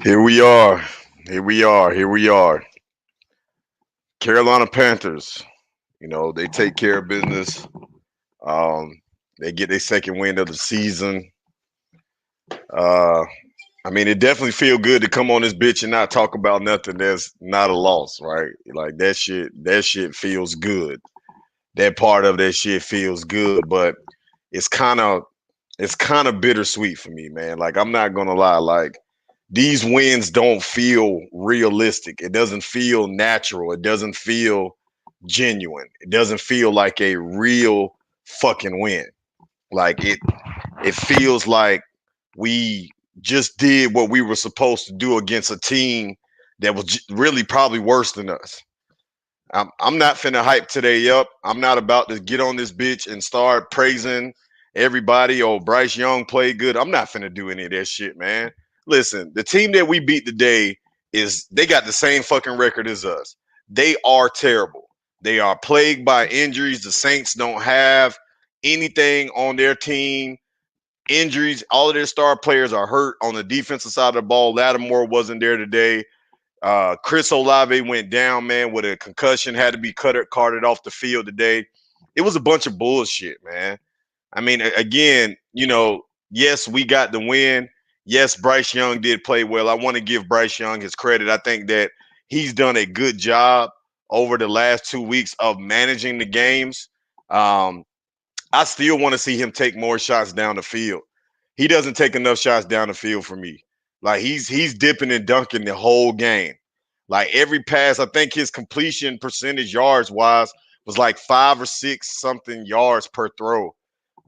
Here we are. Here we are. Here we are. Carolina Panthers. They take care of business. Um, they get their second win of the season. Uh, it definitely feel good to come on this bitch and not talk about nothing that's not a loss, right? Like that shit. That shit feels good. That part of that shit feels good, but it's kind of it's kind of bittersweet for me, man. Like I'm not gonna lie. Like these wins don't feel realistic. It doesn't feel natural. It doesn't feel genuine. It doesn't feel like a real fucking win. Like it feels like we just did what we were supposed to do against a team that was really probably worse than us. I'm not finna hype today up. I'm not about to get on this bitch and start praising everybody. Oh, Bryce Young played good. I'm not finna do any of that shit, man. Listen, the team that we beat today they got the same fucking record as us. They are terrible. They are plagued by injuries. The Saints don't have anything on their team. Injuries. All of their star players are hurt on the defensive side of the ball. Lattimore wasn't there today. Chris Olave went down, man, with a concussion, had to be carted off the field today. It was a bunch of bullshit, man. Again, yes, we got the win. Yes, Bryce Young did play well. I want to give Bryce Young his credit. I think that he's done a good job over the last 2 weeks of managing the games. Um, I still want to see him take more shots down the field. He doesn't take enough shots down the field for me. Like he's dipping and dunking the whole game. Like every pass, I think his completion percentage yards wise was like 5 or 6 something yards per throw.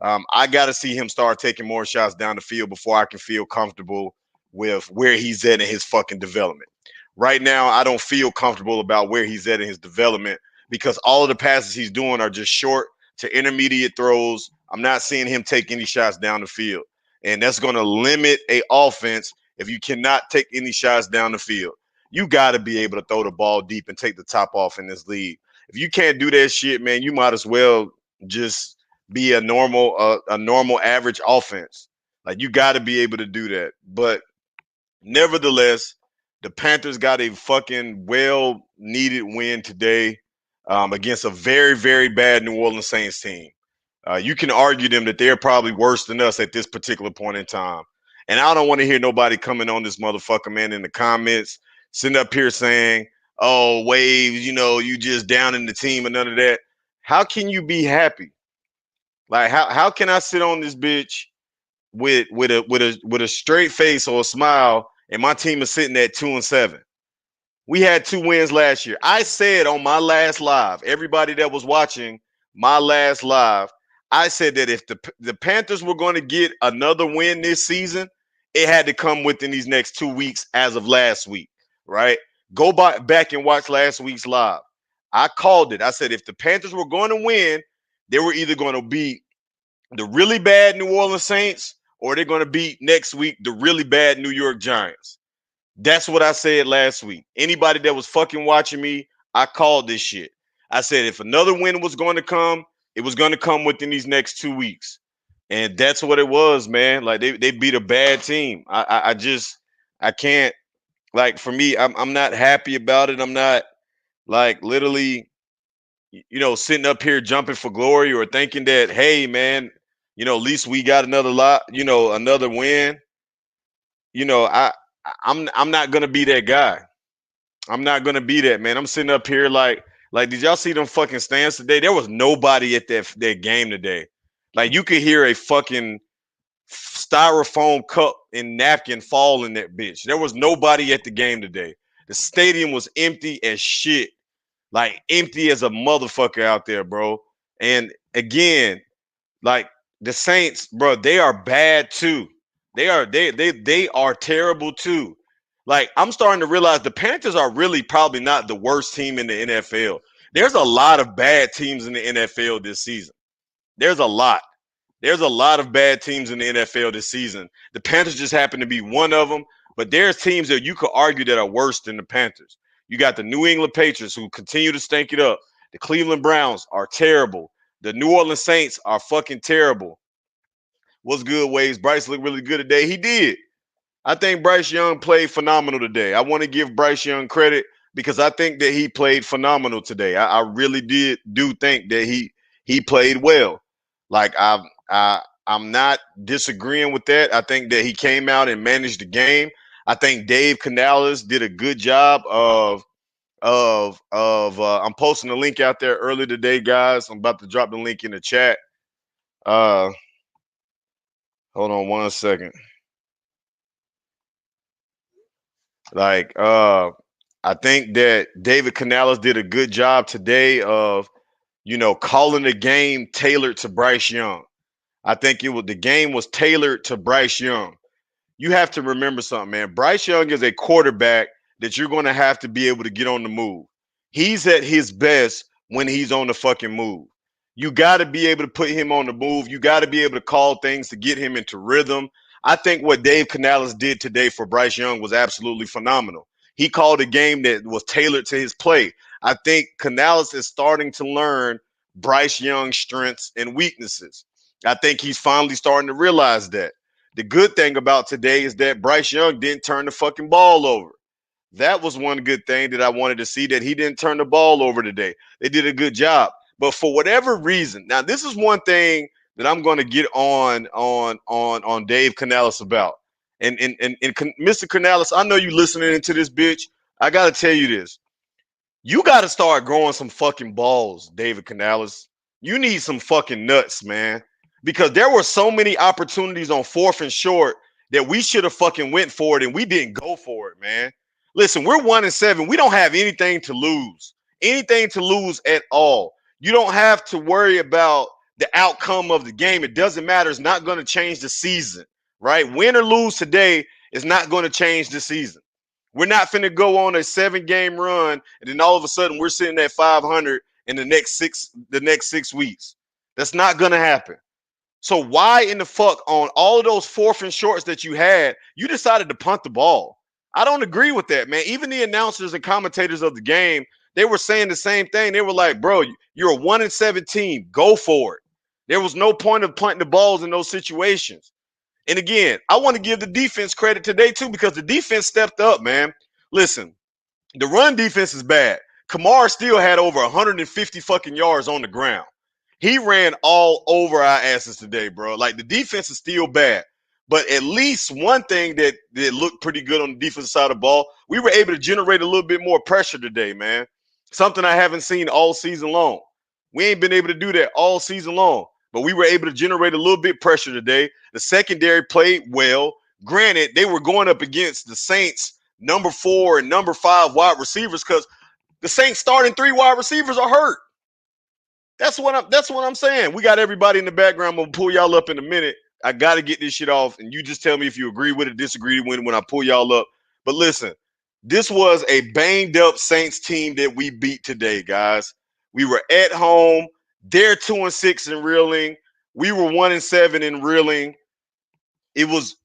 I got to see him start taking more shots down the field before I can feel comfortable with where he's at in his fucking development. Right now, I don't feel comfortable about where he's at in his development because all of the passes he's doing are just short to intermediate throws. I'm not seeing him take any shots down the field. And that's going to limit a offense if you cannot take any shots down the field. You got to be able to throw the ball deep and take the top off in this league. If you can't do that shit, man, you might as well just be a normal average offense. Like you got to be able to do that. But nevertheless, the Panthers got a fucking well needed win today against a very, very bad New Orleans Saints team. You can argue them that they're probably worse than us at this particular point in time. And I don't want to hear nobody coming on this motherfucker, man, in the comments, sitting up here saying, oh, Wavez, you just down in the team and none of that. How can you be happy? Like, how can I sit on this bitch with a straight face or a smile, and my team is sitting at 2-7. We had 2 wins last year. I said on my last live, everybody that was watching my last live, I said that if the Panthers were going to get another win this season, it had to come within these next 2 weeks as of last week, right? Go back and watch last week's live. I called it. I said if the Panthers were going to win, they were either going to beat the really bad New Orleans Saints or they're going to beat next week the really bad New York Giants. That's what I said last week. Anybody that was fucking watching me, I called this shit. I said if another win was going to come, it was going to come within these next 2 weeks. And that's what it was, man. Like they beat a bad team. I can't, like, for me, I'm not happy about it. I'm not, like, literally, sitting up here jumping for glory or thinking that, hey, man, at least we got another lot, another win. I'm not gonna be that guy. I'm not gonna be that, man. I'm sitting up here like did y'all see them fucking stands today? There was nobody at that game today. Like you could hear a fucking styrofoam cup and napkin fall in that bitch. There was nobody at the game today. The stadium was empty as shit. Like empty as a motherfucker out there, bro. And again, like the Saints, bro, they are bad too. They are terrible too. Like I'm starting to realize the Panthers are really probably not the worst team in the NFL. There's a lot of bad teams in the NFL this season. There's a lot. There's a lot of bad teams in the NFL this season. The Panthers just happen to be one of them, but there's teams that you could argue that are worse than the Panthers. You got the New England Patriots who continue to stink it up. The Cleveland Browns are terrible. The New Orleans Saints are fucking terrible. What's good, Waves? Bryce looked really good today. He did. I think Bryce Young played phenomenal today. I want to give Bryce Young credit because I think that he played phenomenal today. I really do think that he played well. Like I'm not disagreeing with that. I think that he came out and managed the game. I think Dave Canales did a good job of I'm posting a link out there early today, guys. I'm about to drop the link in the chat. Uh hold on one second. Like I think that David Canales did a good job today of, calling the game tailored to Bryce Young. I think the game was tailored to Bryce Young. You have to remember something, man. Bryce Young is a quarterback that you're going to have to be able to get on the move. He's at his best when he's on the fucking move. You got to be able to put him on the move. You got to be able to call things to get him into rhythm. I think what Dave Canales did today for Bryce Young was absolutely phenomenal. He called a game that was tailored to his play. I think Canales is starting to learn Bryce Young's strengths and weaknesses. I think he's finally starting to realize that. The good thing about today is that Bryce Young didn't turn the fucking ball over. That was one good thing that I wanted to see, that he didn't turn the ball over today. They did a good job. But for whatever reason, now this is one thing that I'm going to get on Dave Canales about. And Mr. Canales, I know you listening to this bitch. I got to tell you this. You got to start growing some fucking balls, David Canales. You need some fucking nuts, man. Because there were so many opportunities on 4th and short that we should have fucking went for it and we didn't go for it, man. Listen, we're 1-7. We don't have anything to lose. Anything to lose at all. You don't have to worry about the outcome of the game. It doesn't matter. It's not going to change the season, right? Win or lose today is not going to change the season. We're not finna go on a 7-game run and then all of a sudden we're sitting at 500 in the next 6 weeks. That's not gonna happen. So why in the fuck on all of those 4th and shorts that you had, you decided to punt the ball? I don't agree with that, man. Even the announcers and commentators of the game, they were saying the same thing. They were like, bro, you're a 1-7 team. Go for it. There was no point of punting the balls in those situations. And again, I want to give the defense credit today too, because the defense stepped up, man. Listen, the run defense is bad. Kamar still had over 150 fucking yards on the ground. He ran all over our asses today, bro. Like, the defense is still bad. But at least one thing that looked pretty good on the defensive side of the ball, we were able to generate a little bit more pressure today, man. Something I haven't seen all season long. We ain't been able to do that all season long, but we were able to generate a little bit pressure today. The secondary played well. Granted, they were going up against the Saints' number 4 and number 5 wide receivers because the Saints starting 3 wide receivers are hurt. That's what I'm saying. We got everybody in the background. I'm gonna pull y'all up in a minute. I gotta get this shit off, and you just tell me if you agree with it, disagree with it when I pull y'all up. But listen, this was a banged up Saints team that we beat today, guys. We were at home. They're 2-6 in reeling. We were 1-7 in reeling. It was.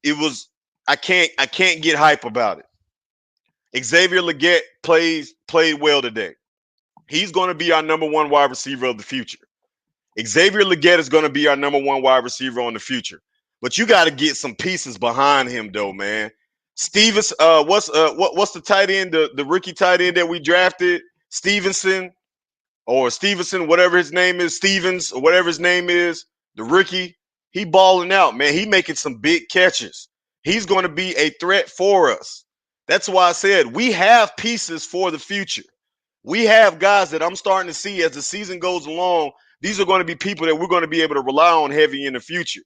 I can't get hype about it. Xavier Legette played well today. He's going to be our number 1 wide receiver of the future. Xavier Legette is going to be our number 1 wide receiver on the future. But you got to get some pieces behind him, though, man. Stevens, what's the tight end, the rookie tight end that we drafted? Stevenson, whatever his name is, Stevens, or whatever his name is, the rookie. He balling out, man. He making some big catches. He's going to be a threat for us. That's why I said we have pieces for the future. We have guys that I'm starting to see as the season goes along. These are going to be people that we're going to be able to rely on heavy in the future.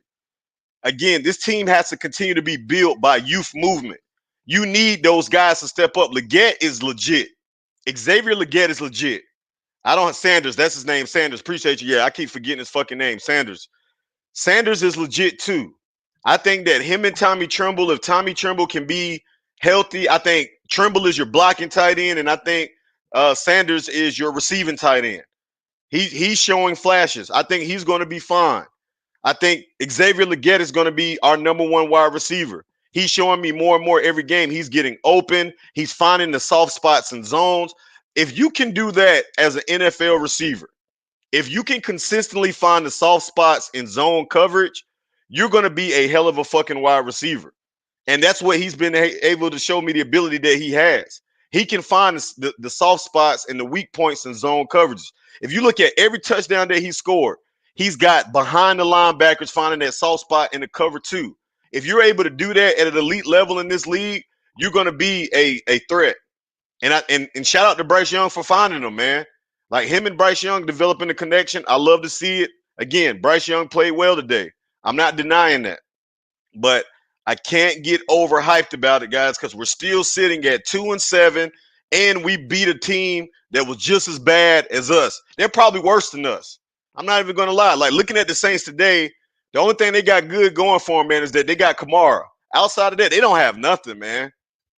Again, this team has to continue to be built by youth movement. You need those guys to step up. Legette is legit. Xavier Legette is legit. Sanders, that's his name, Sanders. Appreciate you. Yeah, I keep forgetting his fucking name, Sanders. Sanders is legit too. I think that him and Tommy Tremble, if Tommy Tremble can be healthy, I think Tremble is your blocking tight end, and I think Sanders is your receiving tight end. He's showing flashes. I think he's going to be fine. I think Xavier Legette is going to be our number 1 wide receiver. He's showing me more and more every game. He's getting open. He's finding the soft spots and zones. If you can do that as an NFL receiver, if you can consistently find the soft spots in zone coverage, you're going to be a hell of a fucking wide receiver. And that's what he's been able to show me the ability that he has. He can find the soft spots and the weak points in zone coverage. If you look at every touchdown that he scored, he's got behind the linebackers finding that soft spot in the cover two. If you're able to do that at an elite level in this league, you're going to be a threat. And shout out to Bryce Young for finding them, man. Like him and Bryce Young developing a connection. I love to see it. Again, Bryce Young played well today. I'm not denying that. But I can't get overhyped about it, guys, because we're still sitting at 2-7, and we beat a team that was just as bad as us. They're probably worse than us. I'm not even gonna lie. Like looking at the Saints today, the only thing they got good going for them, man, is that they got Kamara. Outside of that, they don't have nothing, man.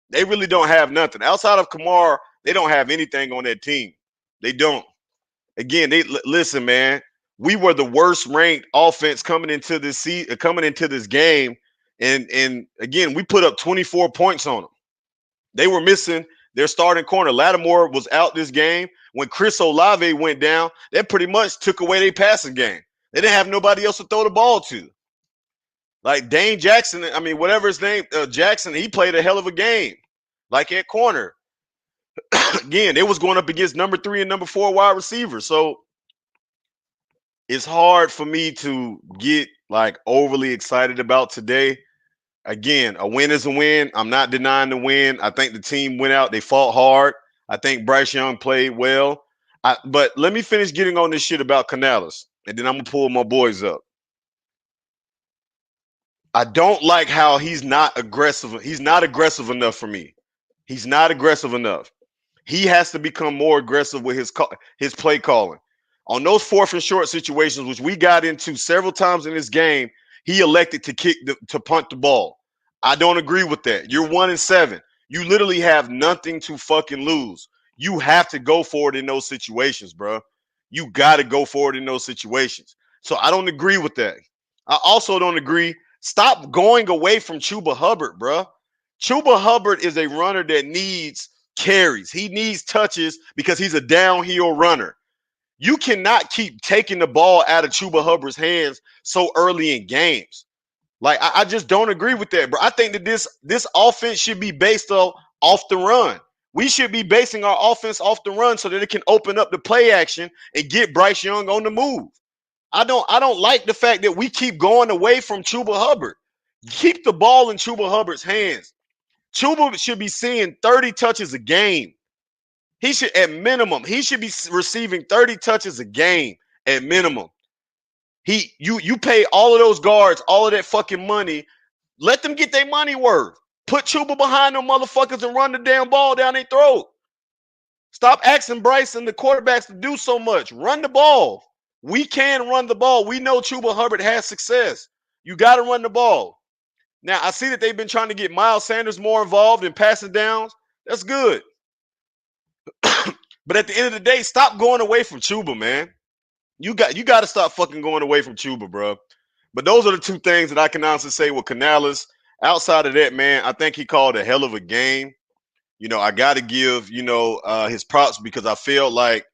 They really don't have nothing. Outside of Kamara, they don't have anything on that team. They don't. Again, listen, man. We were the worst ranked offense coming into this game, and again, we put up 24 points on them. They were missing their starting corner. Lattimore was out this game. When Chris Olave went down, that pretty much took away their passing game. They didn't have nobody else to throw the ball to. Like Dane Jackson, I mean, whatever his name, Jackson, he played a hell of a game. Like at corner. Again, it was going up against number 3 and number 4 wide receivers. So it's hard for me to get like overly excited about today. Again, a win is a win. I'm not denying the win. I think the team went out, they fought hard. I think Bryce Young played well. But let me finish getting on this shit about Canales, and then I'm gonna pull my boys up. I don't like how he's not aggressive. He's not aggressive enough for me. He's not aggressive enough. He has to become more aggressive with his play calling. On those fourth and short situations, which we got into several times in this game, he elected to punt the ball. I don't agree with that. You're 1-7. You literally have nothing to fucking lose. You have to go for it in those situations, bro. You got to go for it in those situations. So I don't agree with that. I also don't agree. Stop going away from Chuba Hubbard, bro. Chuba Hubbard is a runner that needs carries. He needs touches because he's a downhill runner. You cannot keep taking the ball out of Chuba Hubbard's hands so early in games. Like I just don't agree with that, bro. I think that this offense should be based off the run. We should be basing our offense off the run so that it can open up the play action and get Bryce Young on the move. I don't like the fact that we keep going away from Chuba Hubbard. Keep the ball in Chuba Hubbard's hands. Chuba should be seeing 30 touches a game. He should, at minimum, he should be receiving 30 touches a game at minimum. You pay all of those guards all of that fucking money. Let them get their money worth. Put Chuba behind them motherfuckers and run the damn ball down their throat. Stop asking Bryce and the quarterbacks to do so much. Run the ball. We can run the ball. We know Chuba Hubbard has success. You got to run the ball. Now, I see that they've been trying to get Miles Sanders more involved in passing downs. That's good. But at the end of the day, stop going away from Chuba, man. You got to stop fucking going away from Chuba, bro. But those are the two things that I can honestly say with Canales. Outside of that, man, I think he called a hell of a game. I got to give, his props because I feel like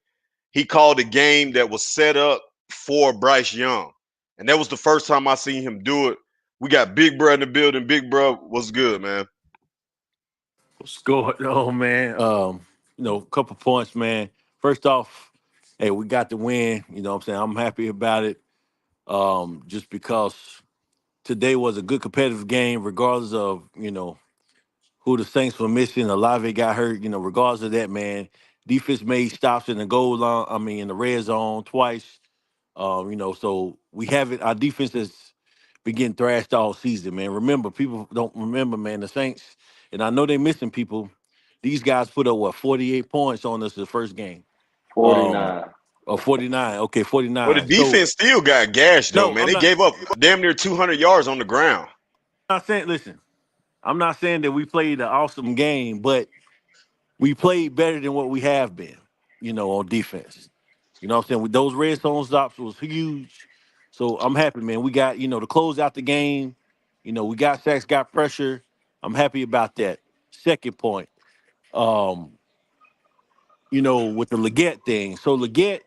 he called a game that was set up for Bryce Young. And that was the first time I seen him do it. We got Big Bro in the building. Big Bro, what's good, man? What's going on, man? A couple points, man. First off, hey, we got the win. You know what I'm saying? I'm happy about it. Just because today was a good competitive game, regardless of, who the Saints were missing. Olave got hurt, regardless of that, man. Defense made stops in the goal line, in the red zone twice. So we haven't our defense has been getting thrashed all season, man. Remember, people don't remember, man, the Saints, and I know they're missing people. These guys put up 48 points on us the first game. Um 49. or 49. Okay, Well, the 49. So defense still got gashed, though, no, man. They gave up damn near 200 yards on the ground. I'm not saying listen, I'm not saying that we played an awesome game, but we played better than what we have been, on defense. You know what I'm saying? With those red zone stops was huge. So I'm happy, man. We got, to close out the game. We got sacks, got pressure. I'm happy about that. Second point, um, with the Leggett thing. So Leggett,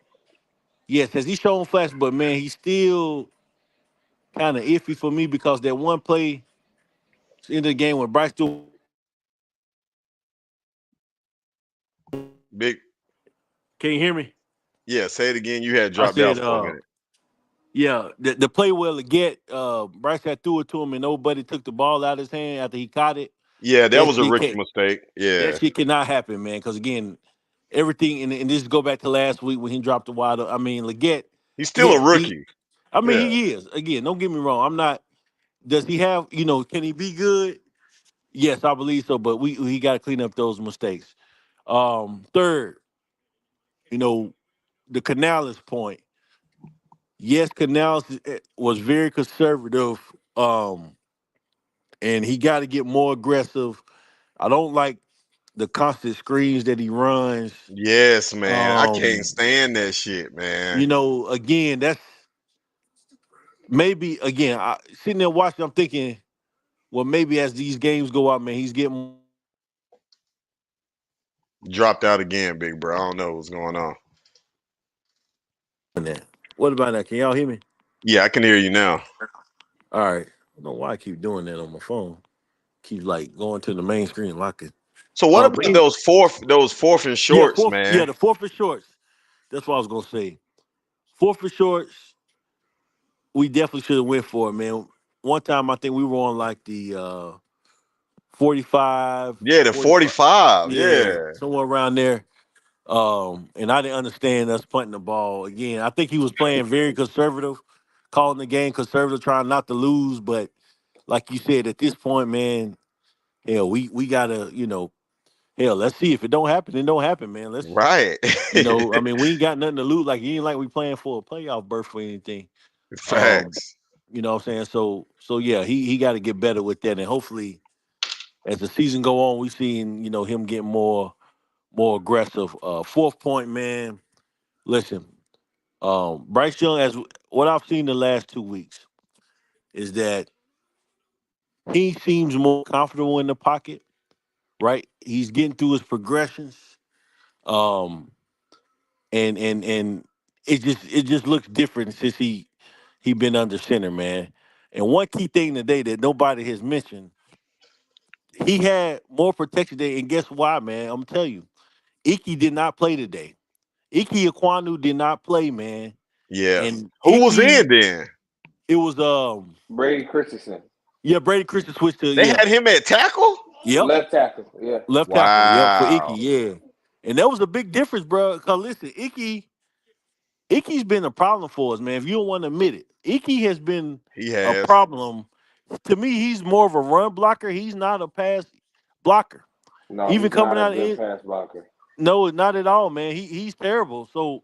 yes, has he shown flash, but man, he's still kind of iffy for me because that one play, in the game when Bryce threw. Big. Can you hear me? Yeah, say it again. You had I dropped out said, for a minute. yeah, the play where Leggett, Bryce had threw it to him and nobody took the ball out of his hand after he caught it. Yeah, that That was a shit rookie can't. mistake. That Yeah. shit cannot happen, man. Because again, everything and this go back to last week when he dropped the wide. I mean, Leggett. He's still a Yes, he. rookie. I mean, Yeah. he is. Again, don't get me wrong. I'm not. Does he have? Can he be good? Yes, I believe so. But he got to clean up those mistakes. Third, you know, the Canales point. Yes, Canales was very conservative. And he got to get more aggressive. I don't like the constant screens that he runs. Yes, man. I can't Um, stand that shit, man. Again, that's maybe again. Sitting there watching, I'm thinking, well, maybe as these games go out, man, he's getting Dropped out again, big bro. I don't know what's going on. that. What about that? Can y'all hear me? Yeah, I can hear you now. All right. I don't know why I keep doing that on my phone. Keep like going to the main screen, lock it. So what But about those fourth and yeah, shorts, fourth. Yeah, man? the fourth and shorts. That's what I was gonna say. Fourth and shorts. We definitely should have went for it, man. One time I think we were on like the 45, Yeah, the 45. 45. Yeah, Yeah. somewhere around there. And I didn't understand us punting the ball again. I think he was playing very conservative, calling the game conservative, trying not to lose. But like you said, at this point, man, hell, we gotta, hell, let's see if it don't happen, it don't happen, man. Right. I mean, we ain't got nothing to lose. Like, it ain't like we playing for a playoff berth for anything. Um, Facts. you know what I'm saying? So yeah, he got to get better with that, and hopefully, as the season go on, we seen him get more aggressive. Fourth point, man. Listen, Bryce Young, as what I've seen the last 2 weeks, is that he seems more comfortable in the pocket. Right, he's getting through his progressions. Um, and it just looks different since he been under center, man. And one key thing today that nobody has mentioned, he had more protection today. And guess why, man? I'm gonna tell you, Iki did not play today. Iki Aquanu did not play, man. Yeah. And Who was Iki, in then? it was Brady Christensen, yeah, Brady Christian switched to They yeah, had him at tackle? yep, left tackle. Yeah, left tackle, yep, for Iki, Wow. yeah. And that was a big difference, bro. Cause listen, Ickey's been a problem for us, man. If you don't want to admit it, Ickey has been He a has. problem. To me, he's more of a run blocker. He's not a pass blocker. no, Even he's coming not a out good in, pass blocker. no, not at all, man. He's terrible. So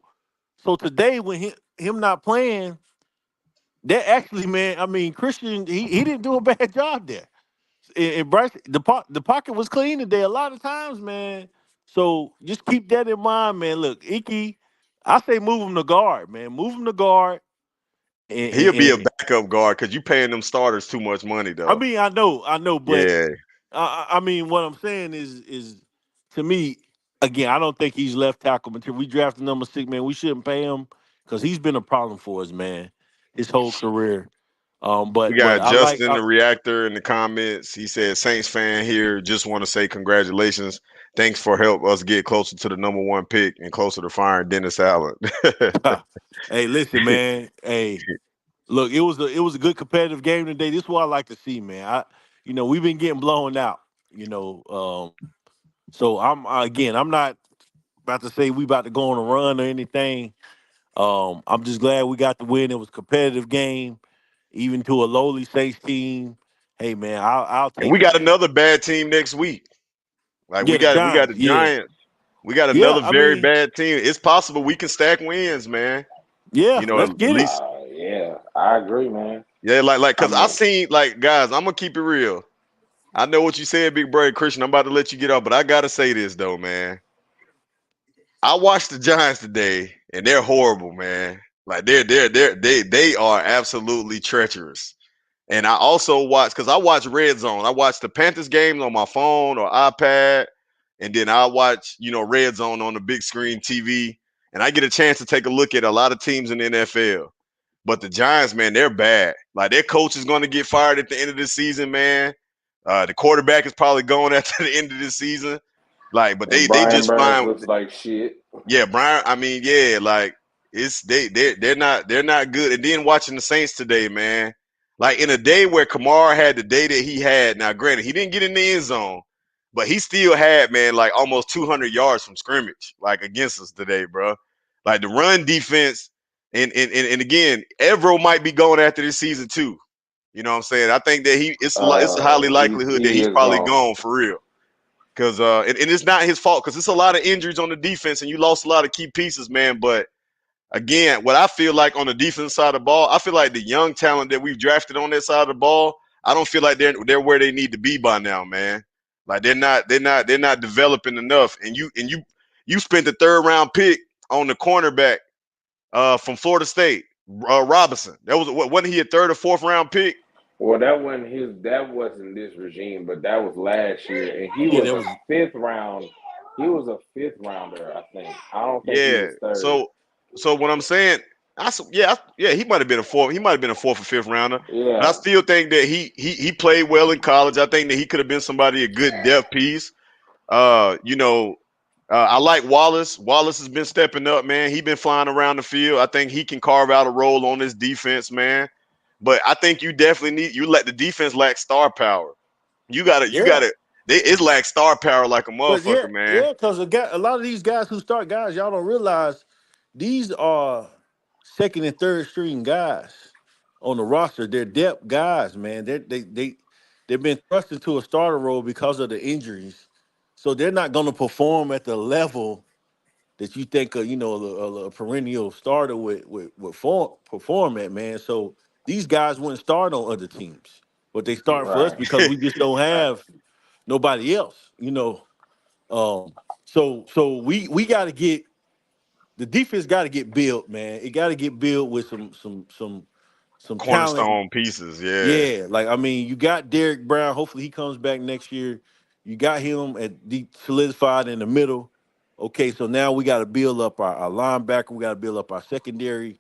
today when him not playing, that actually, man. I mean, Christian, he didn't do a bad job there. And Bryce, the pocket was clean today a lot of times, man. So just keep that in mind, man. Look, Icky, I say move him to guard, man. Move him to guard. And, He'll be a and backup guard because you paying them starters too much money I though. mean, I know, but Yeah. I mean, what I'm saying is to me, again, I don't think he's left tackle until we draft the number 6, man. We shouldn't pay him because he's been a problem for us, man, his whole career. We But got I like, Justin the reactor in the comments. He said Saints fan here. Just want to say congratulations. Thanks for help us get closer to the number one pick and closer to firing Dennis Allen. hey, listen, man, hey. Look, it was a good competitive game today. This is what I like to see, man. We've been getting blown out. So I'm not about to say we about to go on a run or anything. I'm just glad we got the win. It was a competitive game, even to a lowly Saints team. Hey, man, I'll And take we got that. another bad team next week. Like we Yeah, the got we got Giants. the Yeah, Giants. We got yeah. another I very mean, bad team. It's possible we can stack wins, man. yeah. You know, Let's at get it. least Yeah, I agree, man. yeah, I cause I mean, seen like guys, I'm gonna keep it real. I know what you said, big brother Christian. I'm about to let you get off, but I gotta say this though, man. I watched the Giants today, and they're horrible, man. Like they are absolutely treacherous. And I also watch because I watch Red Zone. I watch the Panthers games on my phone or iPad, and then I watch Red Zone on the big screen TV, and I get a chance to take a look at a lot of teams in the NFL. But the Giants, man, they're bad. Like their coach is going to get fired at the end of the season, man. The quarterback is probably going after the end of this season. Like, but And they Brian just Burns fine. looks like shit. Yeah, Brian. I mean, yeah, like it's they're not good. And then watching the Saints today, man. Like in a day where Kamara had the day that he had. Now, granted, he didn't get in the end zone, but he still had, man, like almost 200 yards from scrimmage, like against us today, bro. Like the run defense, and again, Evero might be going after this season too. You know what I'm saying? I think that it's a highly likelihood that He he's is probably gone. gone for real. Cause and it's not his fault because it's a lot of injuries on the defense and you lost a lot of key pieces, man. But again, what I feel like on the defense side of the ball, I feel like the young talent that we've drafted on that side of the ball, I don't feel like they're where they need to be by now, man. Like they're not developing enough. And you spent the third round pick on the cornerback from Florida State, Robinson. That was what wasn't he a third or fourth round pick? Well, that wasn't this regime, but that was last year, and he Yeah, was that a was fifth round. He was a fifth rounder, I think. I don't think he Yeah. was third. So what I'm saying, yeah, he might have been a fourth. He might have been a fourth or fifth rounder. But I Yeah, still think that he played well in college. I think that he could have been somebody a good depth piece. You know, I like Wallace. Wallace has been stepping up, man. He been flying around the field. I think he can carve out a role on this defense, man. But I think you definitely you let the defense lack star power. You yeah. gotta. It lacks star power like a But motherfucker, man. because a lot of these guys who start guys, y'all don't realize these are second and third string guys on the roster. They're depth guys, man. They've been thrust into a starter role because of the injuries, so they're not going to perform at the level that you think a perennial starter would perform at, man. So these guys wouldn't start on other teams, but they start for us right. because we just don't have nobody else, um, so we got to get the defense got to get built, man. It got to get built with some talent. Cornerstone pieces, yeah. Yeah, like I mean, you got Derek Brown. Hopefully, he comes back next year. You got him at solidified in the middle. Okay, so now we got to build up our linebacker. We got to build up our secondary.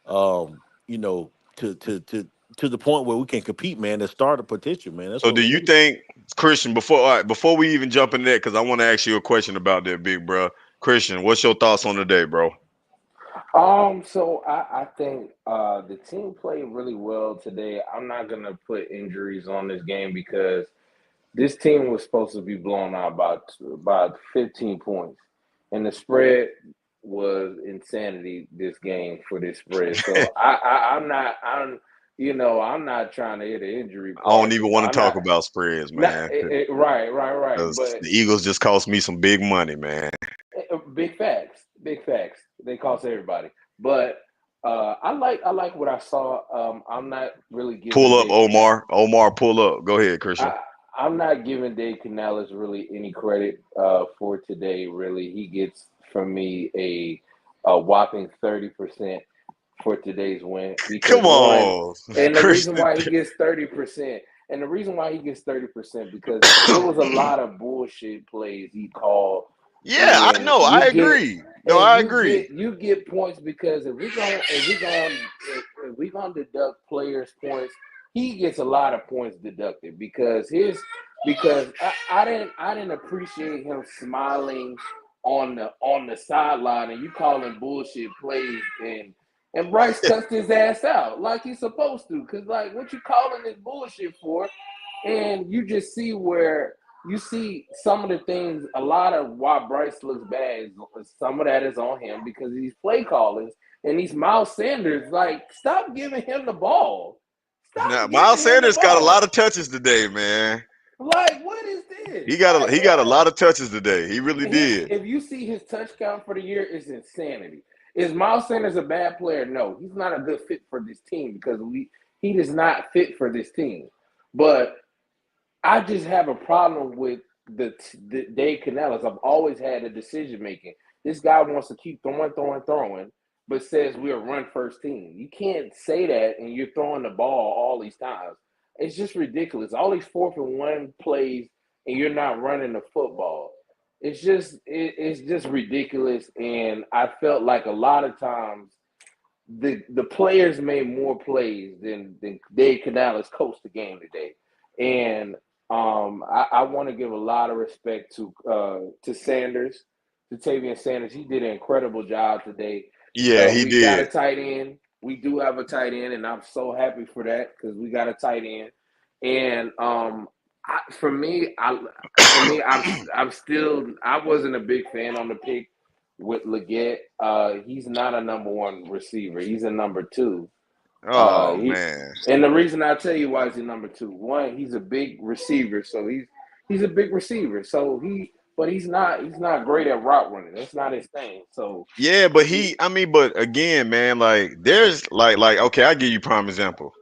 You know, to the point where we can compete, man. The starter potential, man. That's So what do we you need. think, Christian, before we even jump into that, because I want to ask you a question about that, big bro. Christian, what's your thoughts on the day, bro? So I think the team played really well today. I'm not gonna put injuries on this game because this team was supposed to be blown out about 15 points, and the spread was insanity this game for this spread. So I'm not trying to hit the injury I don't part. even want to I'm talk not about spreads, not man, right. because But the Eagles just cost me some big money, man. big facts, big facts. They cost everybody, but I like what I saw. I'm not really giving Pull up, Dave Canal. Omar. Omar, pull up. Go ahead, Christian. I I'm not giving Dave Canales really any credit for today. Really, he gets from me a whopping 30% for today's win because Come one, on, and the reason Christian. why he gets 30%, and the reason why he gets 30% because it was a lot of bullshit plays he called, Yeah, I and know. I agree. No, I agree. you get points because if we gonna deduct players points, he gets a lot of points deducted because I didn't appreciate him smiling on the sideline and you calling bullshit plays and Bryce cussed his ass out like he's supposed to because like what you calling this bullshit for, and you just see where you see some of the things, a lot of why Bryce looks bad, some of that is on him because of these play callings and these Miles Sanders, like, stop giving him the ball. Now, Stop Miles giving him the Sanders got a lot ball. of touches today, man. Like, what is this? He got a lot of touches today. He really did. If you see his touch count for the year, it's insanity. Is Miles Sanders a bad player? No, he's not a good fit for this team because he does not fit for this team. But I just have a problem with the Dave Canales. I've always had a decision making. This guy wants to keep throwing, but says we're a run first team. You can't say that and you're throwing the ball all these times. It's just ridiculous. All these 4th-and-1 plays and you're not running the football. It's just ridiculous. And I felt like a lot of times the players made more plays than Dave Canales coached the game today. And I want to give a lot of respect to Sanders, to Tavian Sanders. He did an incredible job today. Yeah, he We got a did. tight end. We do have a tight end, and I'm so happy for that because we got a tight end. And for me, I'm still I wasn't a big fan on the pick with Leggett. He's not a number one receiver. He's a number two. Oh He man. and the reason I tell you why he's number two. One, he's a big receiver, so he's a big receiver. But he's not great at route running. That's not his thing. So Yeah, but I mean, but again, man, like there's okay, I'll give you prime example.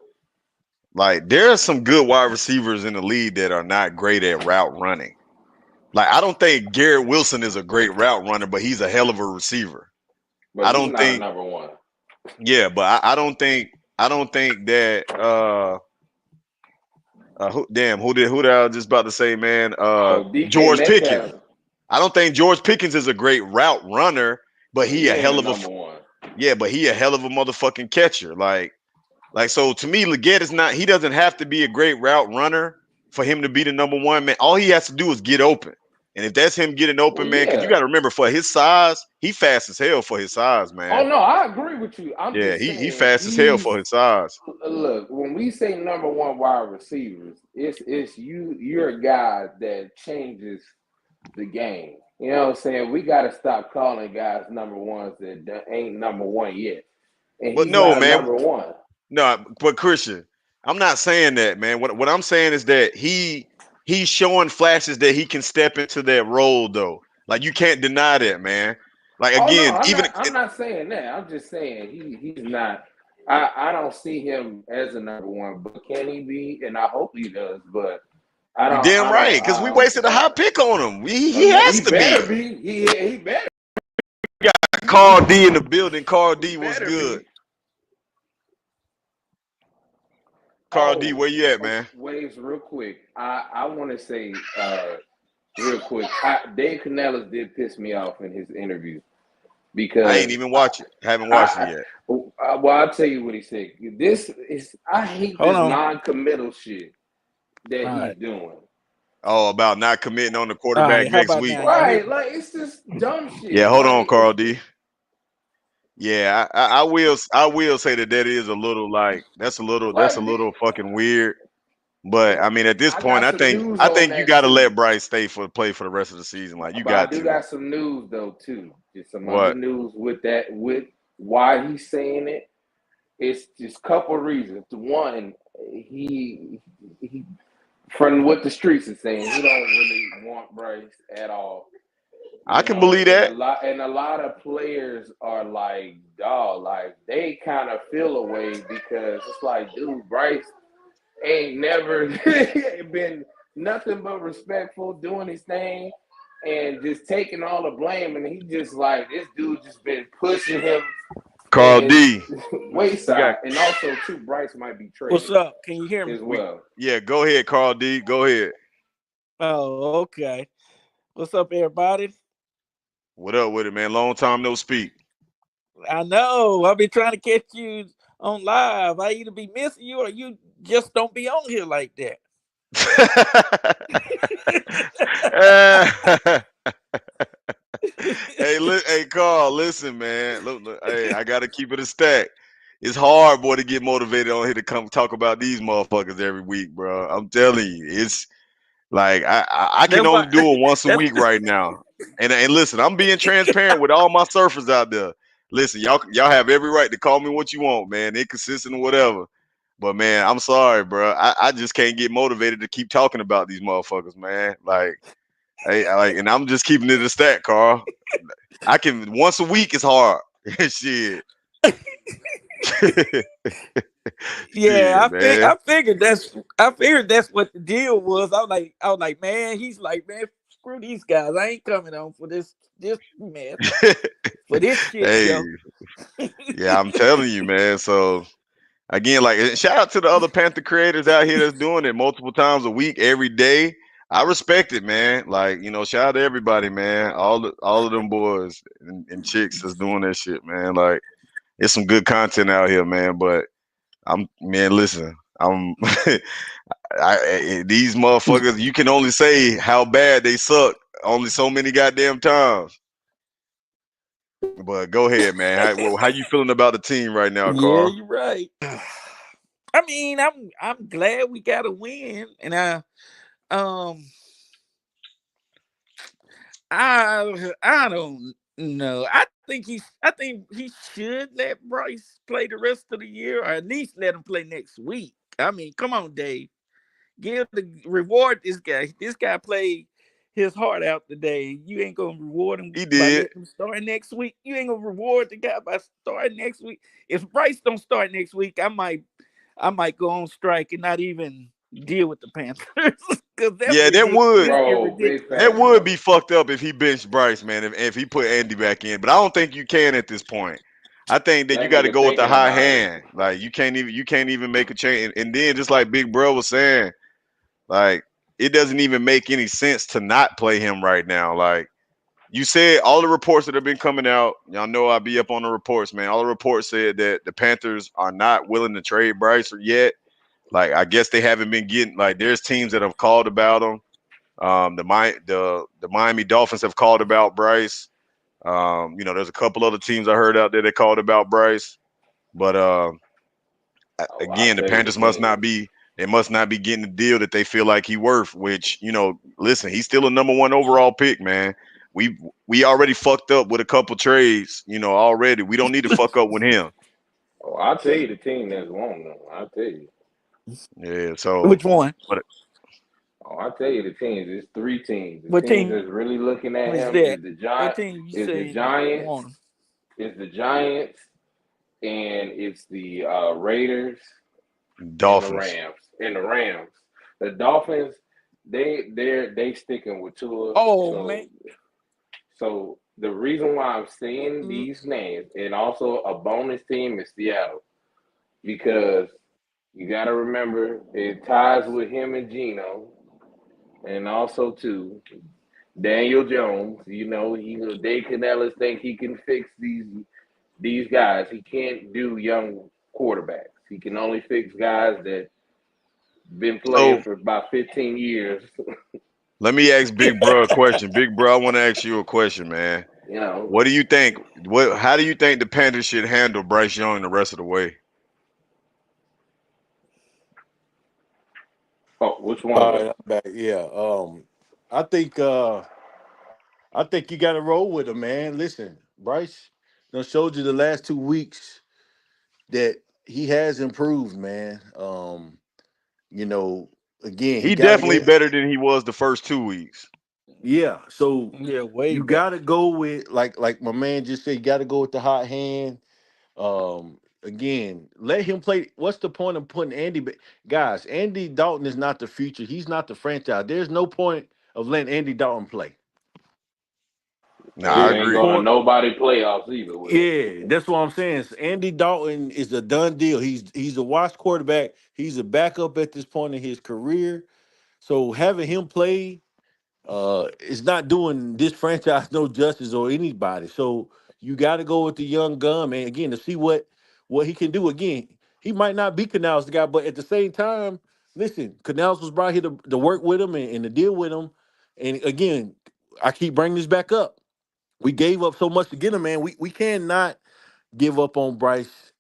Like there are some good wide receivers in the league that are not great at route running. Like I don't think Garrett Wilson is a great route runner, but he's a hell of a receiver. but I he's don't not a think, number one. yeah, but I don't think that who did I was just about to say, man? Oh, DK George Pickens. Metcalf, I don't think George Pickens is a great route runner, but but he he a ain't hell a of a number one. yeah, but he a hell of a motherfucking catcher. Like so to me, Leggett is not. He doesn't have to be a great route runner for him to be the number one man. All he has to do is get open, and if that's him getting Well, open, man, because you yeah. got to remember for his size, he fast as hell for his size, Oh man. no, I agree with you. I'm Yeah, just he saying fast as hell he's for his size. look, when we say number one wide receivers, it's you're a guy that changes the game. You know what I'm saying? We got to stop calling guys number ones that ain't number one yet, and But he's no, not a man, number one. no, but Christian, I'm not saying that, man. What I'm saying is that he's showing flashes that he can step into that role, though. Like you can't deny that, man. Like Oh no, again, I'm even not. I'm not saying that. I'm just saying he's not. I don't see him as a number one, but can he be? And I hope he does. But I you don't. damn I right, don't. because we wasted a high pick on him. He He has to be. better be. He better Carl D in the building. Carl he D was better good. be. Carl D, Oh, where you at, man? Waves, real quick. I want to say real quick. Dave Canellis did piss me off in his interview I ain't because even watch it. Haven't watched it I, yet. well, I'll tell you what he said. This is I hate Hold this on. non-committal shit that All he's right. doing. Oh, about not committing on the All quarterback right. How next about week. now? Y'all hear Right, me? like it's just dumb Yeah, shit. hold on, Like Carl D. Yeah, I will say that is a little like that's a little like fucking weird. But I mean, at this I point, got I some think news I on think you that got to too. let Bryce play for the rest of the season. Like you But I got do to. got some news though too. Just some other What? news with that with why he's saying it. It's just a couple of reasons. One, he from what the streets is saying, he don't really want Bryce at all. I can believe And a that. lot of players are like, dog, like they kind of feel away because it's like, dude, Bryce ain't never been nothing but respectful, doing his thing, and just taking all the blame. And he just like this dude just been pushing him Carl and D. We got wayside, and also too, Bryce might be What's traded up? Can you hear me? as we well. yeah. Go ahead, Carl D. Go ahead. Oh, okay. What's up, everybody? What up with it, man? Long time no speak. I know I've been trying to catch you on live. I either be missing you or you just don't be on here like that. Hey, Carl, listen, man. Look, hey, I gotta keep it a stack. It's hard, boy, to get motivated on here to come talk about these motherfuckers every week, bro. I'm telling you, it's like I can That's why. only do it once a That's week right now. And listen, I'm being transparent with all my surfers out there. Listen, y'all have every right to call me what you want, man, inconsistent or whatever. But man, I'm sorry, bro. I just can't get motivated to keep talking about these motherfuckers, man. Like, and I'm just keeping it a stat, Carl. I can once a week is hard. Shit. yeah. Shit, man. I figured that's what the deal was. I was like, man. He's like, man, screw these guys. I ain't coming on for this mess for this shit Hey, show. yeah, I'm telling you, man. So again, like shout out to the other Panther creators out here that's doing it multiple times a week, every day. I respect it, man. Like, shout out to everybody, man. All of them boys and chicks that's doing that shit, man. Like, it's some good content out here, man. But man, listen, These motherfuckers, you can only say how bad they suck only so many goddamn times. But go ahead, man. How you feeling about the team right now, Yeah, Carl? you're right. I mean, I'm glad we got a win, and um I don't know. I think he should let Bryce play the rest of the year, or at least let him play next week. I mean, come on, Dave. Give the reward this guy. This guy played his heart out today. You ain't gonna reward him He by did. letting him start next week. You ain't gonna reward the guy by starting next week. If Bryce don't start next week, I might go on strike and not even deal with the Panthers because Yeah, that would this get Bro, big that ridiculous. facts, would bro. be fucked up if he benched Bryce, man. If he put Andy back in, but I don't think you can at this point. I think that you That got to nigga go with the thinking high about it. hand. Like you can't even make a change. And then just like Big Bro was saying, like it doesn't even make any sense to not play him right now. Like you said, all the reports that have been coming out, y'all know I'll be up on the reports, man. All the reports said that the Panthers are not willing to trade Bryce yet. Like I guess they haven't been getting like there's teams that have called about him. The Miami Dolphins have called about Bryce. There's a couple other teams I heard out there that called about Bryce. But Oh, I again, the tell you the Panthers must not teams. be they must not be getting the deal that they feel like he worth. Which listen, he's still a number one overall pick, man. We already fucked up with a couple trades, already. We don't need to fuck up with him. Oh, I'll tell you the team that's won them. I'll tell you. Yeah. So, Which one? but Oh, I'll tell you the teams. It's three teams. The What teams team that's really looking at was him that? is the What Giant, team you is the say Giants, won? is the Giants, and it's the Raiders and the Dolphins. Rams. And the Rams. The Dolphins, they sticking with Tua. Oh man. So the reason why I'm saying Mm, these names, and also a bonus team is Seattle, because you got to remember it ties with him and Gino, and also too Daniel Jones. Dave Canellis think he can fix these guys. He can't do young quarterbacks. He can only fix guys that been playing So for about 15 years. let me ask Big Bro a question. Big Bro, I want to ask you a question, man. you know. What do you think? How do you think the Panthers should handle Bryce Young the rest of the way? Oh, which one All of us? right, I'm back. Yeah. I think I think you got to roll with him, man. Listen, Bryce, showed you the last 2 weeks that he has improved, man. You know, again, he He got to definitely go. better than he was the first 2 weeks. Yeah, so yeah, way you better. got to go with like my man just said. You got to go with the hot hand. Again, let him play. What's the point of putting Andy? Guys, Andy Dalton is not the future. He's not the franchise. There's no point of letting Andy Dalton play. Nah, And I you There's ain't agree. going to point. nobody playoffs either with him. Yeah, that's what I'm saying. Andy Dalton is a done deal. He's a washed quarterback. He's a backup at this point in his career. So having him play is not doing this franchise no justice or anybody. So you got to go with the young gun, man. Again, to see what he can do. Again, he might not be Canals the guy, but at the same time, listen, Canals was brought here to work with him and to deal with him. And again, I keep bringing this back up. We gave up so much to get him, man. We cannot give up on Bryce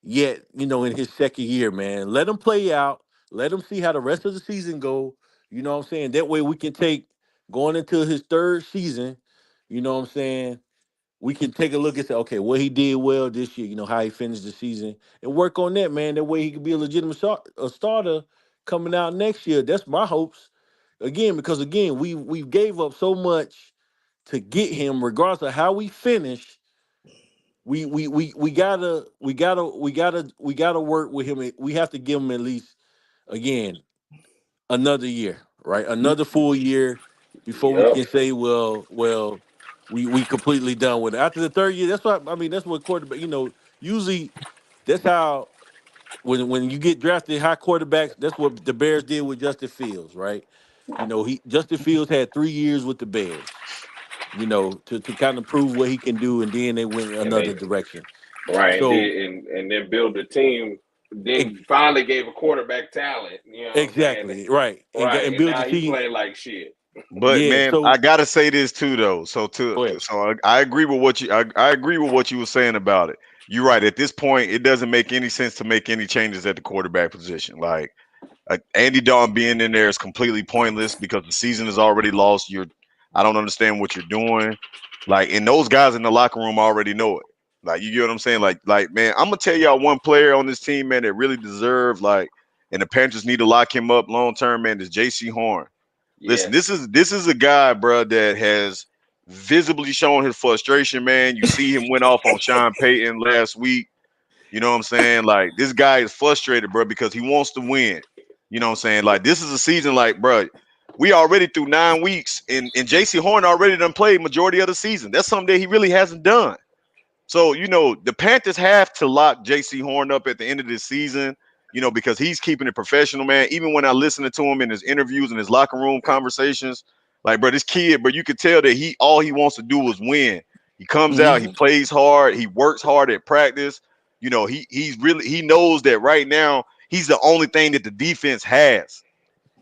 yet, in his second year, man. Let him play out. Let him see how the rest of the season go. You know what I'm saying? That way we can take going into his third season, you know what I'm saying? We can take a look and say, okay, what he did well this year, how he finished the season, and work on that, man. That way he could be a legitimate a starter coming out next year. That's my hopes. Again, because again, we gave up so much to get him, regardless of how we finish. We gotta work with him. We have to give him at least again another year, right? Another full year before we Yep. can say, well, we completely done with it. After the third year, that's what I mean. That's what quarterback. Usually that's how when you get drafted high quarterbacks. That's what the Bears did with Justin Fields, right? He Justin Fields had 3 years with the Bears. To kind of prove what he can do, and then they went And another they direction. right, and So then and then build a team then finally gave a quarterback talent. You know what I'm saying? Exactly, right, Right, and and build the now he team. played like shit. But Yeah. man, I So gotta say this too though. go ahead. So I agree with what I agree with what you were saying about it. You're right. At this point, it doesn't make any sense to make any changes at the quarterback position. Like Andy Dalton being in there is completely pointless because the season is already lost. I don't understand what you're doing. Like, and those guys in the locker room already know it. Like, you get what I'm saying? Like, man, I'm gonna tell y'all one player on this team, man, that really deserve and the Panthers need to lock him up long term, man, is J.C. Horn. Listen, Yes. this is a guy, bro, that has visibly shown his frustration, man. You see him went off on Sean Payton last week. You know what I'm saying? Like this guy is frustrated, bro, because he wants to win. You know what I'm saying? Like this is a season, like, bro, we already through 9 weeks, and JC Horn already done played majority of the season. That's something that he really hasn't done. So, the Panthers have to lock JC Horn up at the end of this season, because he's keeping it professional, man. Even when I listen to him in his interviews and his locker room conversations, like, bro, this kid, bro, you could tell that all he wants to do is win. He comes out, he Hmm. plays hard, he works hard at practice. He knows that right now he's the only thing that the defense has.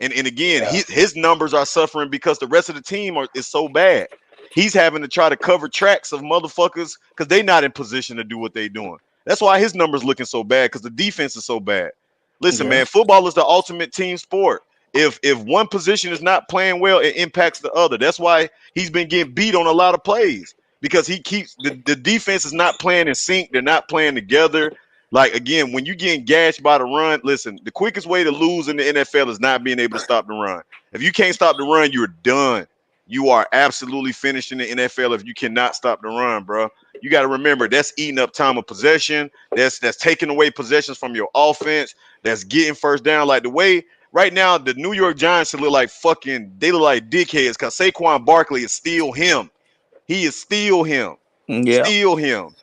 And again, Yeah. his numbers are suffering because the rest of the team is so bad. He's having to try to cover tracks of motherfuckers because they're not in position to do what they're doing. That's why his numbers looking so bad because the defense is so bad. Listen, Yeah. man, football is the ultimate team sport. If one position is not playing well, it impacts the other. That's why he's been getting beat on a lot of plays because he keeps the defense is not playing in sync. They're not playing together. Like again, when you're getting gashed by the run, listen, the quickest way to lose in the NFL is not being able to stop the run. If you can't stop the run, you're done. You are absolutely finished in the NFL if you cannot stop the run, bro. You got to remember that's eating up time of possession. That's taking away possessions from your offense. That's getting first down. Like the way right now, the New York Giants look like they look like dickheads because Saquon Barkley is still him. He is still him. Yeah. Still him.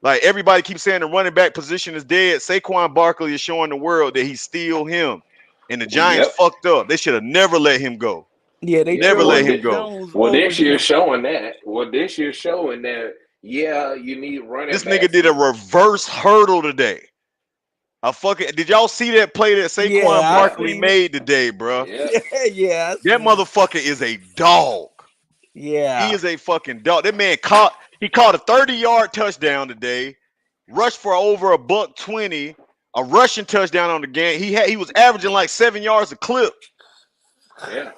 Like everybody keeps saying the running back position is dead. Saquon Barkley is showing the world that he's still him. And the Giants Yep. fucked up. They should have never let him go. Yeah, they Yeah. Never chose let Well, him Mac go. Jones well, over this year's him. showing that. Well, this year's showing that. Yeah, you need running This nigga backs. did a reverse hurdle today. Did y'all see that play that Saquon Yeah, I Yeah. Barkley seen it. made today, bro? Yeah. Yeah, yeah, I That seen it. motherfucker is a dog. He Yeah. is a fucking dog. That man caught a 30-yard touchdown today, rushed for over a buck 20, a rushing touchdown on the game. He was averaging like 7 yards a clip. Yeah.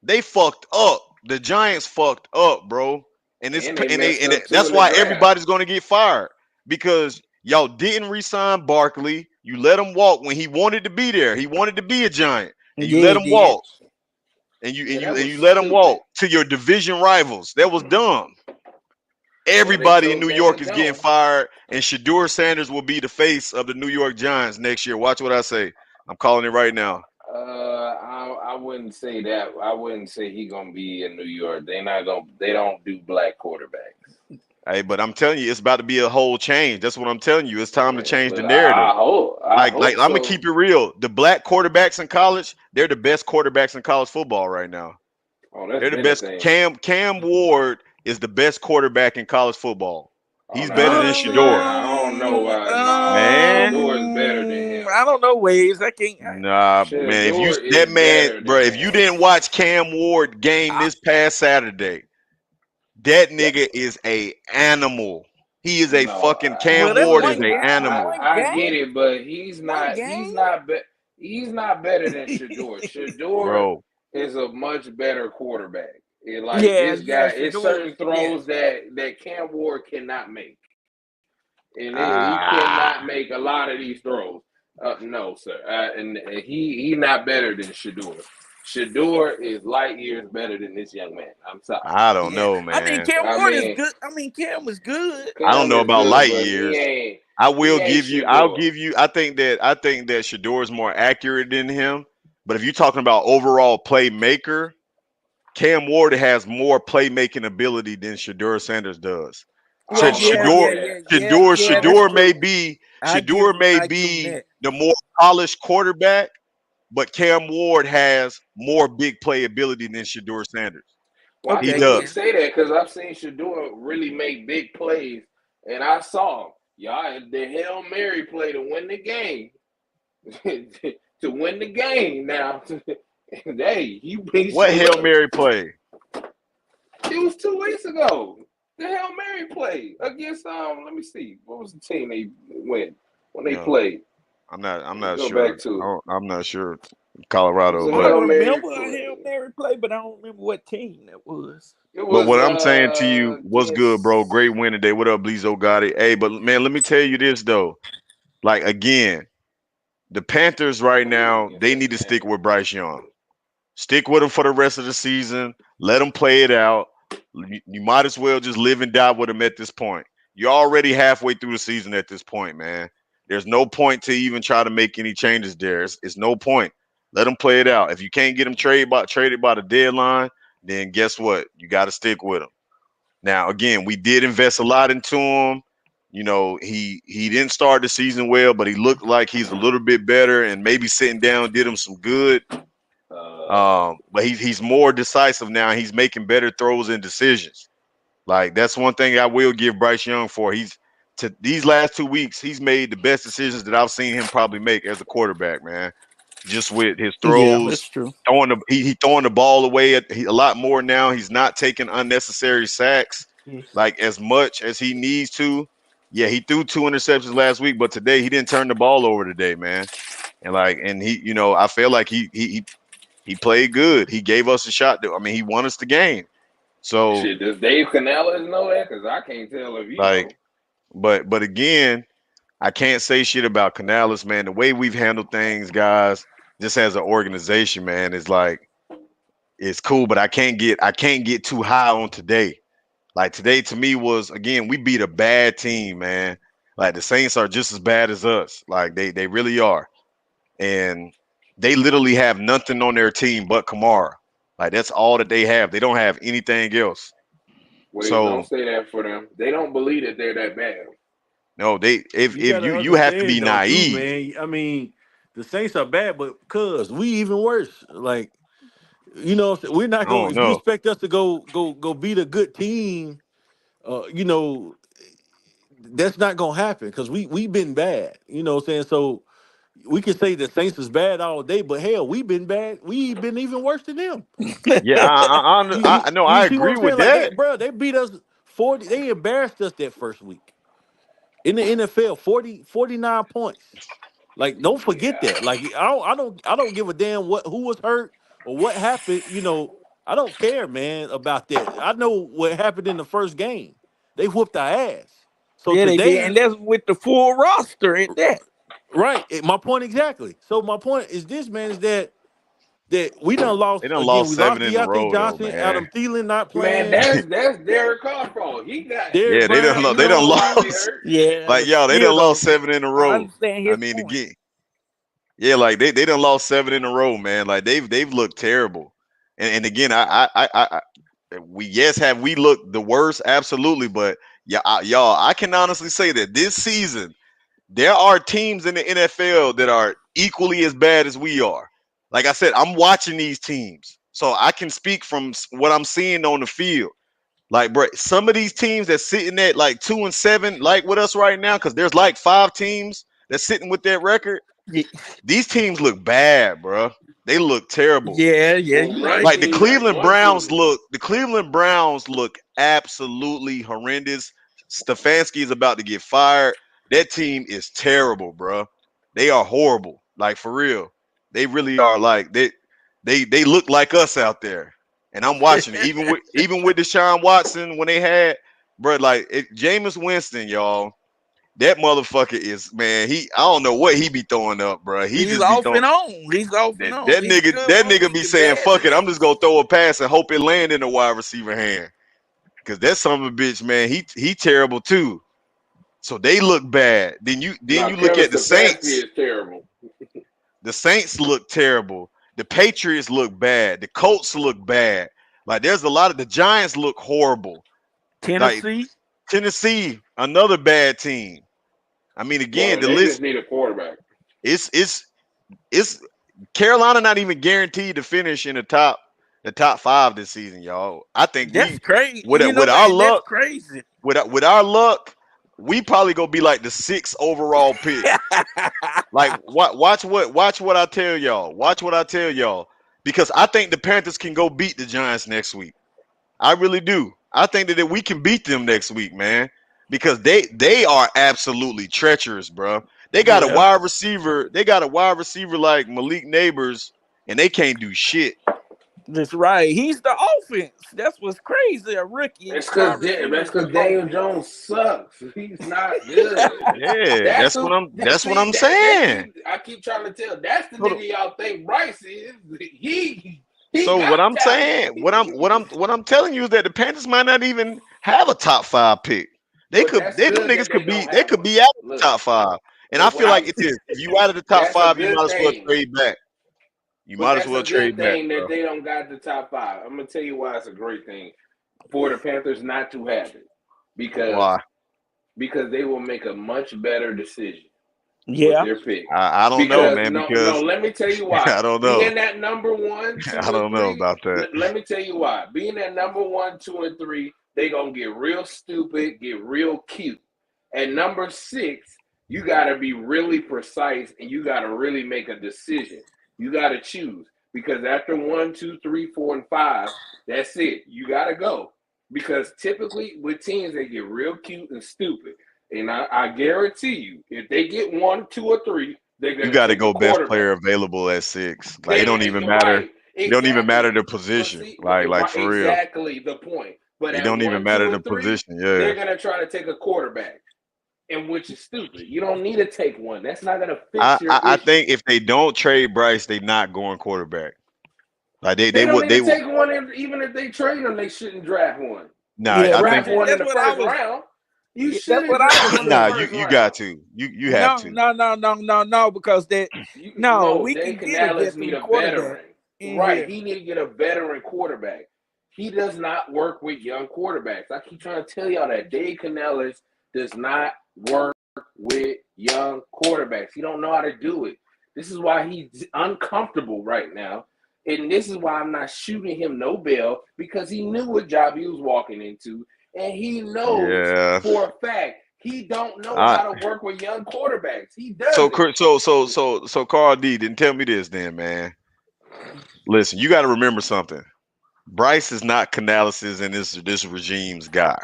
They fucked up. The Giants fucked up, bro. And And they messed up too that's in the why draft. everybody's gonna get fired because y'all didn't resign Barkley. You let him walk when he wanted to be there. He wanted to be a Giant, and you Yeah, let he him did. walk. And you and Yeah, you that and was you let him stupid. walk to your division rivals. That was dumb. Well, they Everybody in chose New York Daniel is getting Jones. fired, and Shador Sanders will be the face of the New York Giants next year. Watch what I say. I'm calling it right now. I wouldn't say that. I wouldn't say he gonna be in New York. They not gonna. They don't do black quarterbacks. Hey, but I'm telling you, it's about to be a whole change. That's what I'm telling you. It's time to change the Look, narrative. I Like hope I'm gonna keep so. it real. The black quarterbacks in college, they're the best quarterbacks in college football right now. Oh, that's They're the been a best. thing. Cam Ward is the best quarterback in college football. Oh He's no, I better than don't see that. Shador. I don't know why. Nah, Man, Shador is better than him. I don't know, Waves. I can't. nah, man. If you Shador is that man, better bro, than if you him. didn't watch Cam Ward game I, this past Saturday, that That, nigga is a animal. He is a no, fucking well, Cam that's Ward is one a game. animal, One game. I get it, but he's One not. game. He's not better than Shador. Shador bro. is a much better quarterback. Like Yeah, this yeah. guy, it's Shador. certain Yeah. throws that Cam Ward cannot make, and he cannot Ah, make a lot of these throws. No, sir, and he not better than Shador. Shador is light years better than this young man. I'm sorry. I don't Yeah. know, I mean, man. Cam I Ward is mean, good. I mean, Cam was good. I don't Cam know is about good, light but years. he ain't I Shador. will give you. I think that Shador is more accurate than him. But if you're talking about overall playmaker, Cam Ward has more playmaking ability than Shador Sanders does. I Well, don't know yeah, about Shador yeah, that. yeah, yeah, yeah. That's Shador may true. be I give him. I give him that. the more polished quarterback, but Cam Ward has more big play ability than Shador Sanders. Why He Okay, you yeah. does. say that? Because I've seen Shador really make big plays, and I saw him. Y'all, the Hail Mary play to win the game. To win the game now. Hey, you beat What some Hail love. Mary play? It was 2 weeks ago. The Hail Mary play against let me see. What was the team they win when they No, played? I'm not. I'm Let's not go sure. back to it. I'm not sure. It was Colorado, a I but Hail Mary remember a Hail play. Mary play, but I don't remember what team that was. It but was what I'm saying to you, what's good, bro? against Great win today. What up, Blizo Gotti? Hey, but man, let me tell you this though. Like again, the Panthers I right believe it was now, against they need to stick Cincinnati. with Bryce Young. Stick with him for the rest of the season. Let him play it out. You might as well just live and die with him at this point. You're already halfway through the season at this point, man. There's no point to even try to make any changes there. It's no point. Let him play it out. If you can't get him traded by the deadline, then guess what? You got to stick with him. Now, again, we did invest a lot into him. You know, he didn't start the season well, but he looked like he's a little bit better, and maybe sitting down did him some good. But he's more decisive now. He's making better throws and decisions. Like that's one thing I will give Bryce Young for. He's to these last 2 weeks, he's made the best decisions that I've seen him probably make as a quarterback, man. Just with his Yeah, that's throws, true. he throwing the ball away a lot more now. He's not taking unnecessary sacks Yeah. like as much as he needs to. Yeah, he threw 2 interceptions last week, but today he didn't turn the ball over today, man. And he, I feel like he played good. He gave us a shot. I mean, he won us the game. So shit. Does Dave Canales know that? Because I can't tell if he like, know. but again, I can't say shit about Canales, man. The way we've handled things, guys, just as an organization, man, is like it's cool, but I can't get too high on today. Like today to me was again, we beat a bad team, man. Like the Saints are just as bad as us. Like they really are. And they literally have nothing on their team but Kamara. Like that's all that they have. They don't have anything else. Wait, don't So say that for them. They don't believe that they're that bad. no, they You if gotta you have to be understand though, too, naive. man. I mean, the Saints are bad, but cuz we even worse. Like, we're not I going. don't If you know. expect us to go beat a good team, you know, that's not gonna happen because we've been bad. You know what I'm saying? So we can say the Saints is bad all day, but hell, we've been bad. We've been even worse than them. Yeah, I know. You I see what agree I'm with saying? Like that. they beat us 40. They embarrassed us that first week in the NFL. 49 points. Like, don't forget Yeah. that. Like, I don't give a damn who was hurt or what happened. I don't care, man, about that. I know what happened in the first game. They whooped our ass. So Yeah, they did, today, and that's with the full roster at that. right? My point exactly. So my point is this, man, is that we done They lost done again. lost We seven lost in a Deontay row though, Johnson, man. Adam Thielen not Man, playing, that's Derek Carr's fault. He got Derrick Yeah, Brown. he You they was done know, clearly lost. hurt. Yeah, Like but y'all, they done still, lost though, 7 in a I row. understand I his mean, point. again, yeah, like they done lost 7 in a row, man. Like they've looked terrible. And again, we yes have we looked the worst, absolutely. But yeah, y'all, I can honestly say that this season there are teams in the NFL that are equally as bad as we are. Like I said, I'm watching these teams, so I can speak from what I'm seeing on the field. Like, bro, some of these teams that's sitting at like 2-7, like with us right now, because there's like 5 teams that's sitting with that record. Ye- These teams look bad, bro. They look terrible. Yeah, yeah, Well, you're right. Like the ranking Cleveland one Browns team. look, the Cleveland Browns look absolutely horrendous. Stefanski is about to get fired. That team is terrible, bro. They are horrible. Like for real. They really are like they look like us out there. And I'm watching it. Even with Deshaun Watson when they had, bro, like Jameis Winston, y'all. That motherfucker is man. I don't know what he be throwing up, bro. He He's just be off throwing and on. He's off and that on. that He's nigga good that one nigga week be and saying, bad the "Fuck it, I'm just next. gonna throw a pass and hope it land in the wide receiver hand." Cause that son of a bitch, man, he terrible too. So they look bad. Then you No, look Kevin at the Stefanski Saints. is terrible. The Saints look terrible. The Patriots look bad. The Colts look bad. Like there's a lot of the Giants look horrible. Like Tennessee. Tennessee, another bad team. I mean, again, Well, the they just list need a quarterback. it's Carolina not even guaranteed to finish in the top 5 this season, y'all. I think That's we crazy. with You know, with our and that's luck crazy. with our luck. we probably gonna be like the 6th overall pick. Like watch what I tell y'all. Watch what I tell y'all. Because I think the Panthers can go beat the Giants next week. I really do. I think that we can beat them next week, man. Because they are absolutely treacherous, bro. They got a Yeah, wide receiver. They got a wide receiver like Malik Neighbors, and they can't do shit. that's right. He's the offense. That's what's crazy. A rookie wide receiver That's is the because Daniel offense. Jones sucks. He's not good. Yeah, That's who. that's what See, I'm saying. I keep trying to tell. That's the Hold on. nigga y'all think Bryce is. He So what got I'm talent. saying, what I'm telling you is that the Panthers might not even have a top 5 pick. But that's Them good that niggas they could don't be they have could one. be out of the Look, top 5. And I but what feel like I'm it is. If you out of the top that's a 5, you good might as well thing. trade back. You But might as that's well a good trade back, thing that bro. they don't got the top 5. I'm gonna tell you why it's a great thing for the Panthers not to have it because Why? they will make a much better decision with Yeah, their pick. I don't know, Because man, no, because let me tell you why. I don't know. Being that number 1, 2, I and don't know 3, about that. let me tell you why. Being that number 1, 2, and 3, they gonna get real stupid, get real cute. At number 6, you gotta be really precise and you gotta really make a decision. You gotta choose because after 1, 2, 3, 4, and 5, that's it. You gotta go because typically with teams they get real cute and stupid. And I guarantee you, if they get 1, 2, or 3, they're You gonna got to take a go best player quarterback. available at 6. Like it don't even They matter. right, It don't even matter exactly. the But position. see, Like right, for real. exactly the point. But It at don't even 1, matter 2, the and 3, position. Yeah. they're gonna try to take a quarterback, and which is stupid. You don't need to take one. That's not gonna fix your I issue. think if they don't trade Bryce, they not going quarterback. Like They don't need they to would take one. Even if they trade them, they shouldn't draft one. nah, yeah. I Draft think one in That's the what I first was. round. You Yeah, that's shouldn't what I draft was one in the nah, saying. first you got round. to. You have No, to. no, no, no, no, no. Because that no, No, we Dave can get a Canales need veteran a quarterback veteran. in Right. here. He need to get a veteran quarterback. He does not work with young quarterbacks. I keep trying to tell y'all that Dave Canales does not work with young quarterbacks. He don't know how to do it. This is why he's uncomfortable right now. And this is why I'm not shooting him no bail because he knew what job he was walking into. And he knows Yeah. for a fact he don't know I how to work with young quarterbacks. He so doesn't. Carl D, then tell me this then, man. Listen, you got to remember something. Bryce is not Canales and this regime's guy.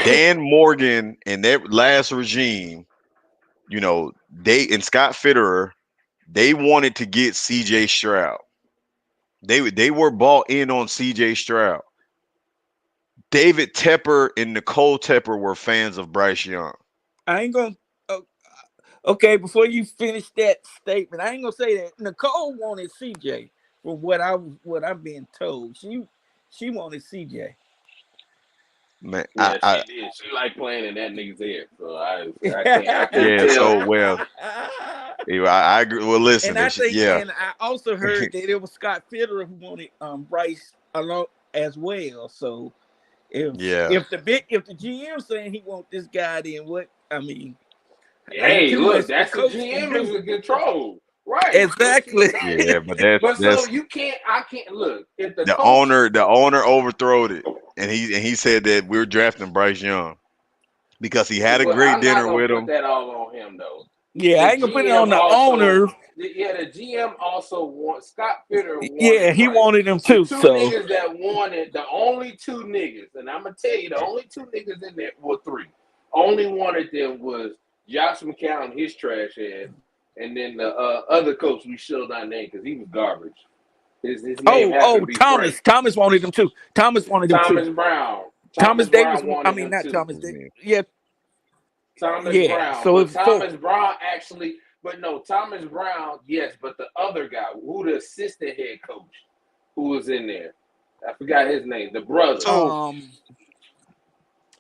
Dan Morgan and that last regime, they and Scott Fitterer, they wanted to get CJ Stroud. They were bought in on CJ Stroud. David Tepper and Nicole Tepper were fans of Bryce Young. I ain't gonna. Uh, okay, before you finish that statement, I ain't gonna say that Nicole wanted CJ. From what I'm being told, she wanted CJ. Man, Yeah, she did. She liked playing in that nigga's head. So I couldn't yeah. tell. So well, yeah, I agree. Well, listen, And I think, yeah, and I also heard that it was Scott Fitterer who wanted Bryce along as well. So yeah. if the GM saying he want this guy, then what? I mean, ain't Hey, too look, much the that's the coach can GM is do. in control. Right. But see, Exactly. Yeah, but but so that's you can't I can't look if the the coach owner. The owner overthrowed it, and he said that we're drafting Bryce Young because he had a but great I'm not dinner gonna with put him. that all on him though. Yeah, The I ain't gonna put it GM on the also owner. the GM also wants Scott Fitter Yeah, wanted he Bryce. wanted him The too. two So niggas that wanted the only two niggas, and I'm gonna tell you the only two niggas in there were three. Only wanted them was Josh McCown, his trash ass, and then the other coach we shall not name because he was garbage. His name happened to be Frank. Thomas wanted him too. Thomas wanted him too. Thomas Brown. Thomas Thomas Davis. Brown I wanted mean, him not too. Thomas. Yeah, Thomas yeah. Brown. So But it's four. Thomas Brown actually, but no, Thomas Brown, yes, but the other guy, who the assistant head coach, who was in there. I forgot his name, the brother. So, Um.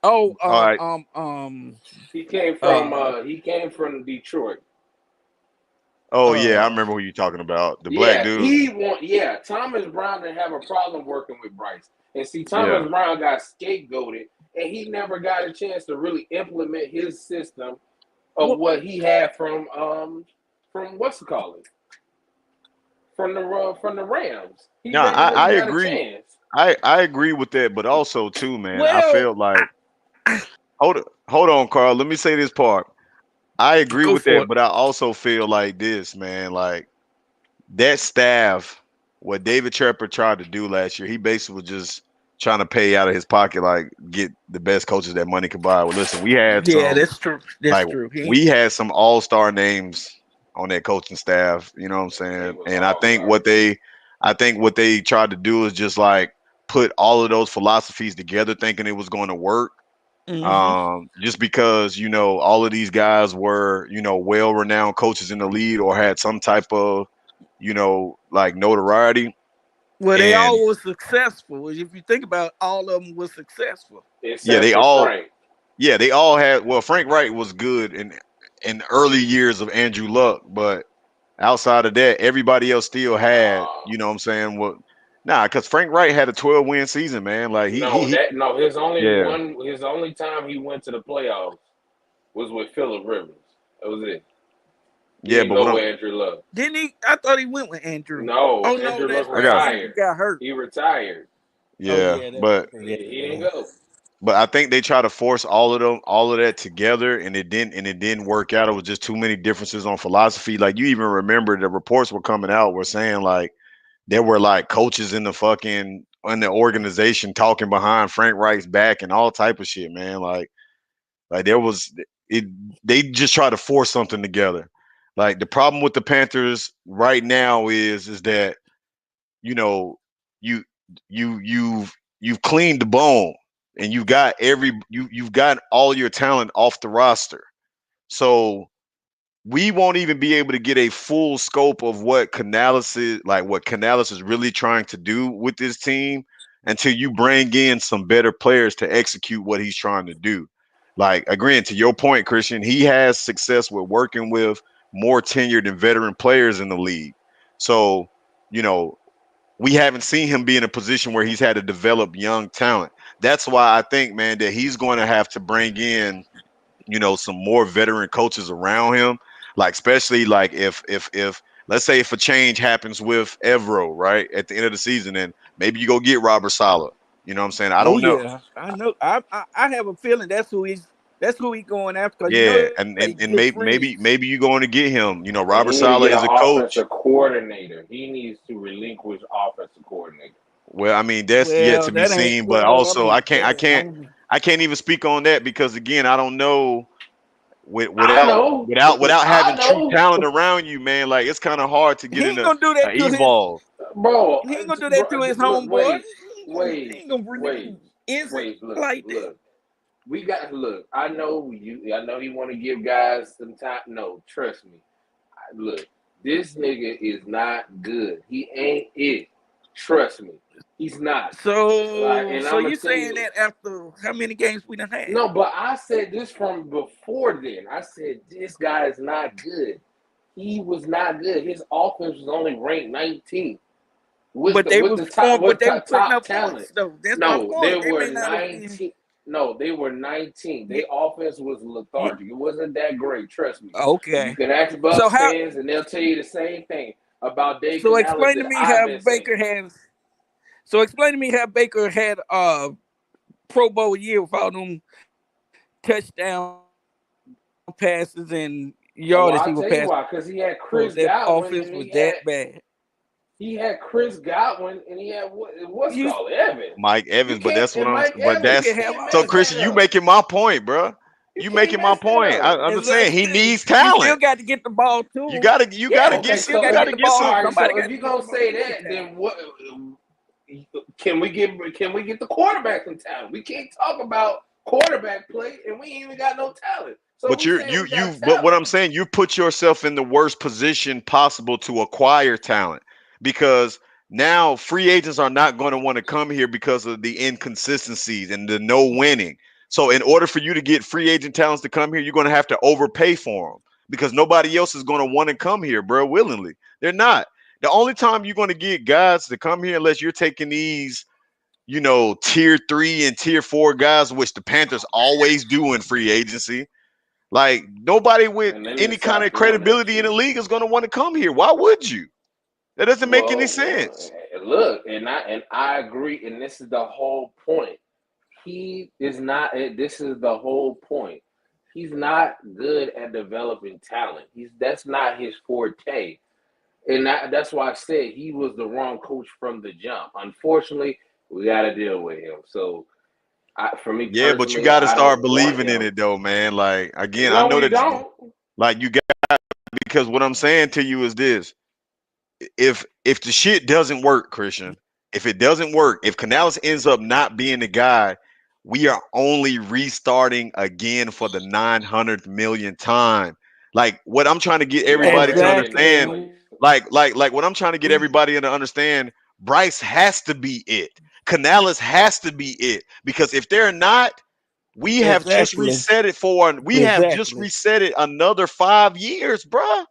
Oh. all right. He came from Uh. Detroit. Oh yeah, I Uh. remember who you talking about. The black Yeah, dude. Thomas Brown didn't have a problem working with Bryce. And see, Yeah. Thomas Brown got scapegoated and he never got a chance to really implement his system of What? what he had from what's it called? From the Rams. He No, never really I got a agree. chance. I agree with that, but also too, man, I Well, felt like hold on, Carl. Let me say this part. I agree Go with for that, it. but I also feel like this, man. Like that staff, what David Trepper tried to do last year, he basically was just trying to pay out of his pocket, like get the best coaches that money could buy. Well, listen, Yeah, that's true. That's like true. He ain't, we had some all-star names on that coaching staff, you know what I'm They saying? was And all stars. I think what they tried to do is just like put all of those philosophies together thinking it was going to work. hmm Just because, all of these guys were, well-renowned coaches in the league or had some type of, like notoriety. Well, they And all were successful. If you think about it, all of them were successful. yeah, Except they for all Frank. yeah, they all had well, Frank Wright was good in early years of Andrew Luck, but outside of that, everybody else still had, No, you know what I'm saying? What nah, because Frank Wright had a 12-win season, man. Like he no. yeah. His only time he went to the playoffs was with Phillip Rivers. That was it. He Yeah, ain't but what go I'm with Andrew Luck. Didn't he? I thought he went with Andrew. No, Oh no, Andrew Luck that's I right. got Andrew retired. got hurt. He retired. Oh yeah, yeah, that's but okay. Yeah, Yeah, he yeah. didn't go. I think they try to force all of that together and it didn't work out. It was just too many differences on philosophy. Like you even remember the reports were coming out were saying like there were like coaches in the organization talking behind Frank Wright's back and all type of shit, man. Like there was it they just try to force something together. Like the problem with the Panthers right now is that, you know, you you've cleaned the bone and you've got all your talent off the roster. So we won't even be able to get a full scope of what Canales is really trying to do with this team until you bring in some better players to execute what he's trying to do. Like agreeing to your point, Christian, he has success with working with more tenured and veteran players in the league. So, you know, we haven't seen him be in a position where he's had to develop young talent. That's why I think, man, that he's going to have to bring in, some more veteran coaches around him. Like especially like if let's say if a change happens with Evro, right, at the end of the season, and maybe you go get Robert Sala. You know what I'm saying? I Oh don't know. yeah, I know. I have a feeling that's who he's going after because you know Yeah, they and good and maybe friends. maybe you're going to get him. And Robert he need to Sala get an is a coach. offensive coordinator. He needs to relinquish offensive coordinator. Well, I mean that's yet Well, to be that ain't seen, but well. I also mean, that, I can't even speak on that because again I don't know I know. without I having true know. talent around you, man. Like it's kind of hard to get he in ain't gonna do a that to his. evolve. Bro, He ain't gonna do bro, that to his look, homeboy. He wait, ain't gonna bring wait, them instant look, like that. look. We got look. I know you want to give guys some time. No, trust me. Look, this nigga is not good. He ain't it. Trust me, he's not. Like, So, and so I'm gonna you tell saying you. that after how many games we done had? No, but I said this from before then. I said this guy is not good. He was not good. His offense was only ranked 19th But they was but they were putting top up talent. points though. That's my No, they point. They were may not have been. 19. No, they were 19. Yeah, Their offense was yeah, lethargic. It wasn't that great. Trust me. You okay. can ask So Bucks how? fans, and they'll tell you the same thing about Dave So Canales explain to that me I've how been saying. Baker has. So explain to me how Baker had Pro Bowl year with all them touchdown passes and yardage he was passing for. Well, So I'll that tell you why. offense Because was that bad. he had Chris Godwin, and he had You what's called Evans. Mike You Evans, but can't that's what and I'm. Mike But Evans. you You can that's have can't so, mess all. that Christian. You up. making my point, bro. You You can't making my mess that point. up. I'm As just well, saying he needs you still talent. got to get the ball to him. You Yeah. gotta Okay. get Still So got you to if get gotta the get ball. all some. right. Somebody So got if to you're get the gonna ball say every that, time. then what? Can we get? Can we get the quarterback some talent? We can't talk about quarterback play, and we ain't even got no talent. So But we saying we got but what talent. I'm saying, you put yourself in the worst position possible to acquire talent because now free agents are not going to want to come here because of the inconsistencies and the no winning. So in order for you to get free agent talents to come here, you're going to have to overpay for them because nobody else is going to want to come here, bro, willingly. They're not. The only time you're going to get guys to come here unless you're taking these, tier 3 and tier 4 guys, which the Panthers always do in free agency. Like nobody with And they need to any kind stop of doing that credibility in the shit. league is going to want to come here. Why would you? That doesn't make any Well, sense. look, and I agree, and this is the whole point. he is not. This is the whole point. He's not good at developing talent. That's not his forte, and that's why I said he was the wrong coach from the jump. Unfortunately, we got to deal with him. So, for me Yeah, but you personally, got to I start don't want believing in him. it though, man. Like again, I No, know we that don't. like you got because what I'm saying to you is this: if the shit doesn't work, Christian, if it doesn't work, if Canales ends up not being the guy, we are only restarting again for the 900th millionth time. Like what I'm trying to get We everybody to already in this understand, Exactly. place. like what I'm trying to get We everybody to understand, Bryce has to be it. Canales has to be it because if they're not, exactly. we have just Exactly. reset it another 5 years, bruh.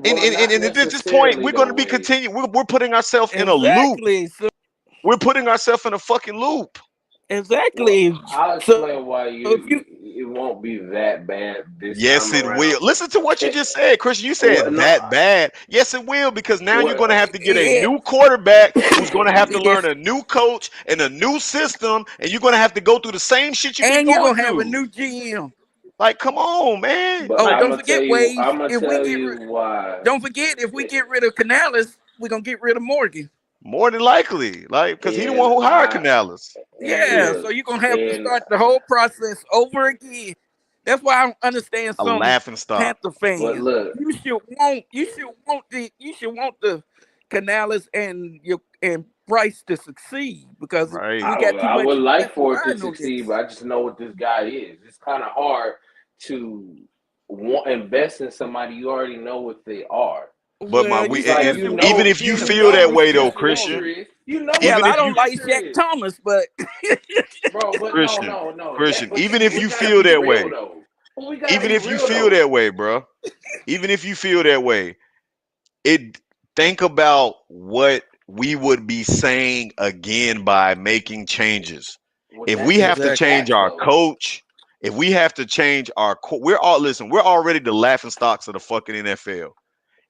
And, Well, and, and, not and at this point, necessarily we're going though, to be Wade. continuing. We're putting ourselves in a loop. Exactly. So We're putting ourselves in a fucking loop. Well, exactly. I'll So explain why if you it won't be that bad this Yes, time it will. around. Listen to what you It, just said, Christian. You what, said no, that bad. Yes, it will because now you're what? going to have to get a yeah, new quarterback who's going to have to learn yes, a new coach and a new system, and you're going to have to go through the same shit you've been and you're going gonna have a through. new GM. Like, come on, man. But Oh, Like, I'm don't gonna forget tell you. Waves. I'm gonna If we tell get you why. don't forget if we It, get rid of Canales, we're gonna get rid of Morgan. more than likely, like, because he the one and who hired I Canales. and Yeah, Shit, so look you're gonna have to and start the whole process over again. That's why I don't understand a some laughing stock. Panther but fans. look, You should want the Canales and Bryce to succeed because Right. we got too I much would like left for it to behind on succeed, this. but I just know what this guy is. It's kind of hard to invest in somebody you already know what they are. But my Well, you we It's like still and should even want if you you feel know that what way his though, future Christian, is. You know what hell, even his I if don't you like future Shaq is, Thomas, but bro. But no, Christian, no, no. That Christian, but even see, if we you gotta feel be that real way, though. But we gotta even be if you real feel though. that way, bro, even if you feel that way, it think about what we would be saying again by making changes. Well, If we that's have just to the exactly. change facts our though. coach, if we have to change we're all listen, we're already the laughing stocks of the fucking NFL.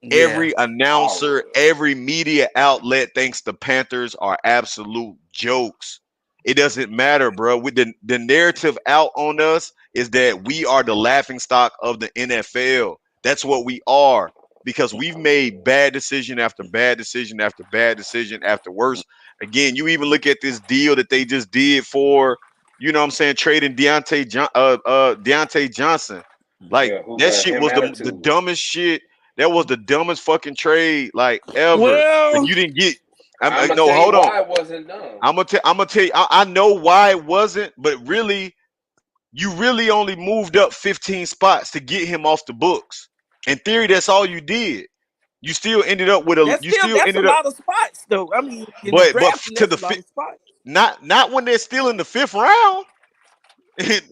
Yeah. Every announcer, Already. every media outlet thinks the Panthers are absolute jokes. It doesn't matter, bro. The narrative out on us is that we are the laughing stock of the NFL. That's what we are because we've made bad decision after bad decision after bad decision after worse. Again, you even look at this deal that they just did for, you know what I'm saying, trading Deontay Johnson. Like Yeah, who that got shit him was the attitude? dumbest shit. That was the dumbest fucking trade like ever. But Well, you didn't get. I'm gonna No, tell you hold on. why it wasn't done. I'm gonna tell you. I know why it wasn't, but really, you really only moved up 15 spots to get him off the books. In theory, that's all you did. You still ended up with a. You still that's a ended up, lot of spots though. I mean, in the but drafting, to that's the a lot of spots. not when they're still in the fifth round.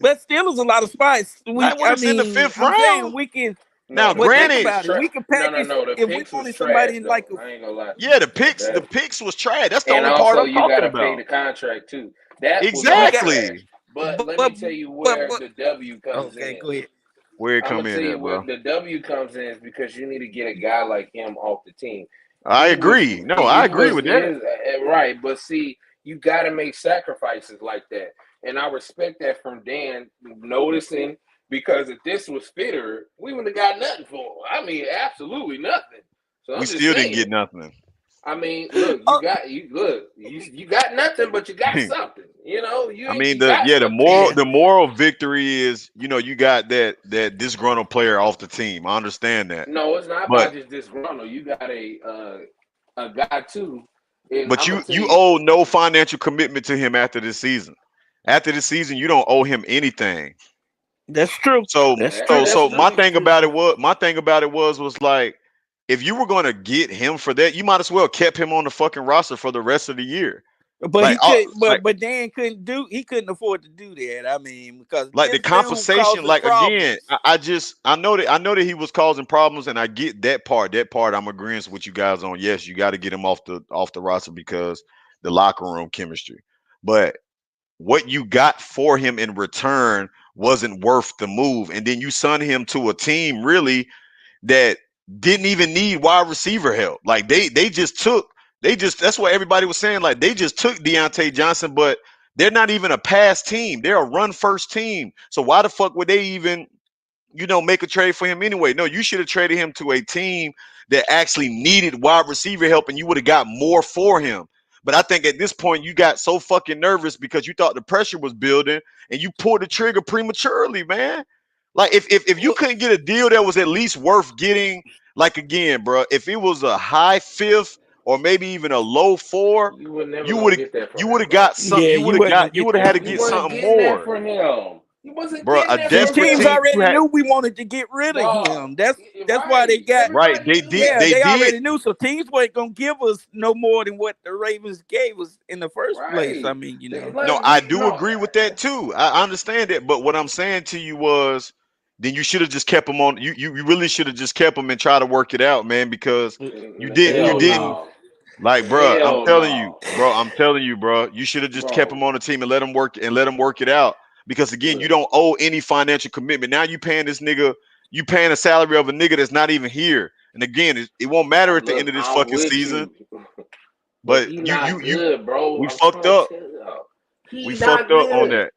But still is a lot of spice. Not when I it's in the mean, fifth I'm round. saying we can. Now, No, the But think picks granted, was about it. trash. We can No, no, package no. The if we picks was wanted trash somebody in like though. a. I ain't gonna lie to yeah, you. the That picks was trash. That's the and only part also I'm you talking gotta pay about. the contract too. That was We all got. trash. Exactly. But let But me tell you but where but. the W comes Okay, in. go ahead. Where it I'm come gonna in tell you at, where bro? the W comes in is because you need to get a guy like him off the team. I agree. No, I agree with that. Right, but see, you got to make sacrifices like that, and I respect that from Dan noticing because if this was Fitter, we wouldn't have got nothing for him. I mean, absolutely nothing. So We I'm just still didn't get saying. nothing. I mean, look, Oh, you got nothing, but you got something. You know, I mean you got the something moral yeah. here. the moral victory is you got that disgruntled player off the team. I understand that, No, it's not but about just disgruntled. You got a guy too, and but I'm gonna tell you you. owe no financial commitment to him after this season. After this season, you don't owe him anything. That's true. So That's That, so true. that's so true. my thing about it was like if you were gonna get him for that, you might as well kept him on the fucking roster for the rest of the year. But Like he could. like But Dan couldn't do. He couldn't afford to do that. I mean, because like the this dude conversation, causes like again, problems. I know that he was causing problems, and I get that part. That part I'm agreeing with you guys on. Yes, you got to get him off the roster because the locker room chemistry. But what you got for him in return wasn't worth the move, and then you send him to a team really that didn't even need wide receiver help. Like they just took they just that's what everybody was saying. Like they just took Deontay Johnson, but They're not even a pass team. They're a run first team. So why the fuck would they even, make a trade for him anyway? No, you should have traded him to a team that actually needed wide receiver help, and you would have got more for him. But I think at this point you got so fucking nervous because you thought the pressure was building, and you pulled the trigger prematurely, man. Like if you couldn't get a deal that was at least worth getting, like again, bro, if it was a high fifth or maybe even a low four, You were never you gonna would have get that from you would him, have bro. got some Yeah, you would you have wasn't gonna got you get would have had that to You get from him. wasn't something getting that more, from him. You wasn't bro. getting A that Them from desperate teams team him, you already had, knew we wanted to get rid of dog. him. That's why they Right? got. right? Everybody They knew did Yeah, that. they they did already knew. So teams weren't gonna give us no more than what the Ravens gave us in the first place. I Right? mean, No, Like I do no, agree with that too. I understand it, but what I'm saying to you was, then you should have just kept him on. You really should have just kept him and try to work it out, man, because you hell didn't no, like, bro. I'm hell telling you, no, bro. I'm telling you, bro. You should have just kept him bro. on the team and let him work it out. Because again, you Look, don't owe any financial commitment. Now you paying this nigga, you paying a salary of a nigga that's not even here. And again, it won't matter at the end look, of this I'm fucking with season. you, but But he you not you you good, bro. we I'm fucked trying to up. tell you, We he fucked not up on good. that.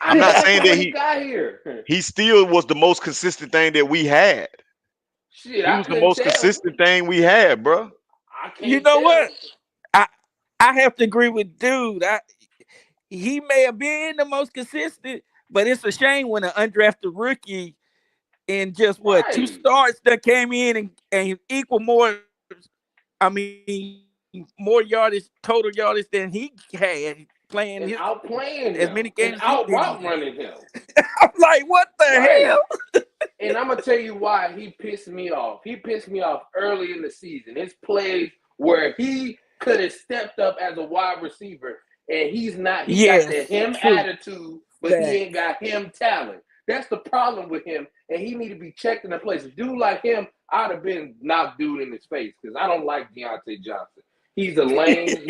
I I'm didn't not like saying him that when he got here. he still was the most consistent thing that we had. Shit, He I was the couldn't most tell. consistent thing we had, bro. I you can't know what? tell. I I have to agree with dude. He may have been the most consistent, but it's a shame when an undrafted rookie in just what two Right. starts that came in and equal more. I mean, more yardage, total yardage than he had playing his And outplaying as him many and games as he out been route in. running him. I'm like, what the Right. hell? And I'm gonna tell you why he pissed me off. He pissed me off early in the season. His plays where he could have stepped up as a wide receiver, and he's not. He got the Yes, him true. attitude, but he ain't Facts. got him talent. That's the problem with him, and he need to be checked in the place. A dude like him, I'd have been knocked dude in his face because I don't like Deontay Johnson. He's a lame.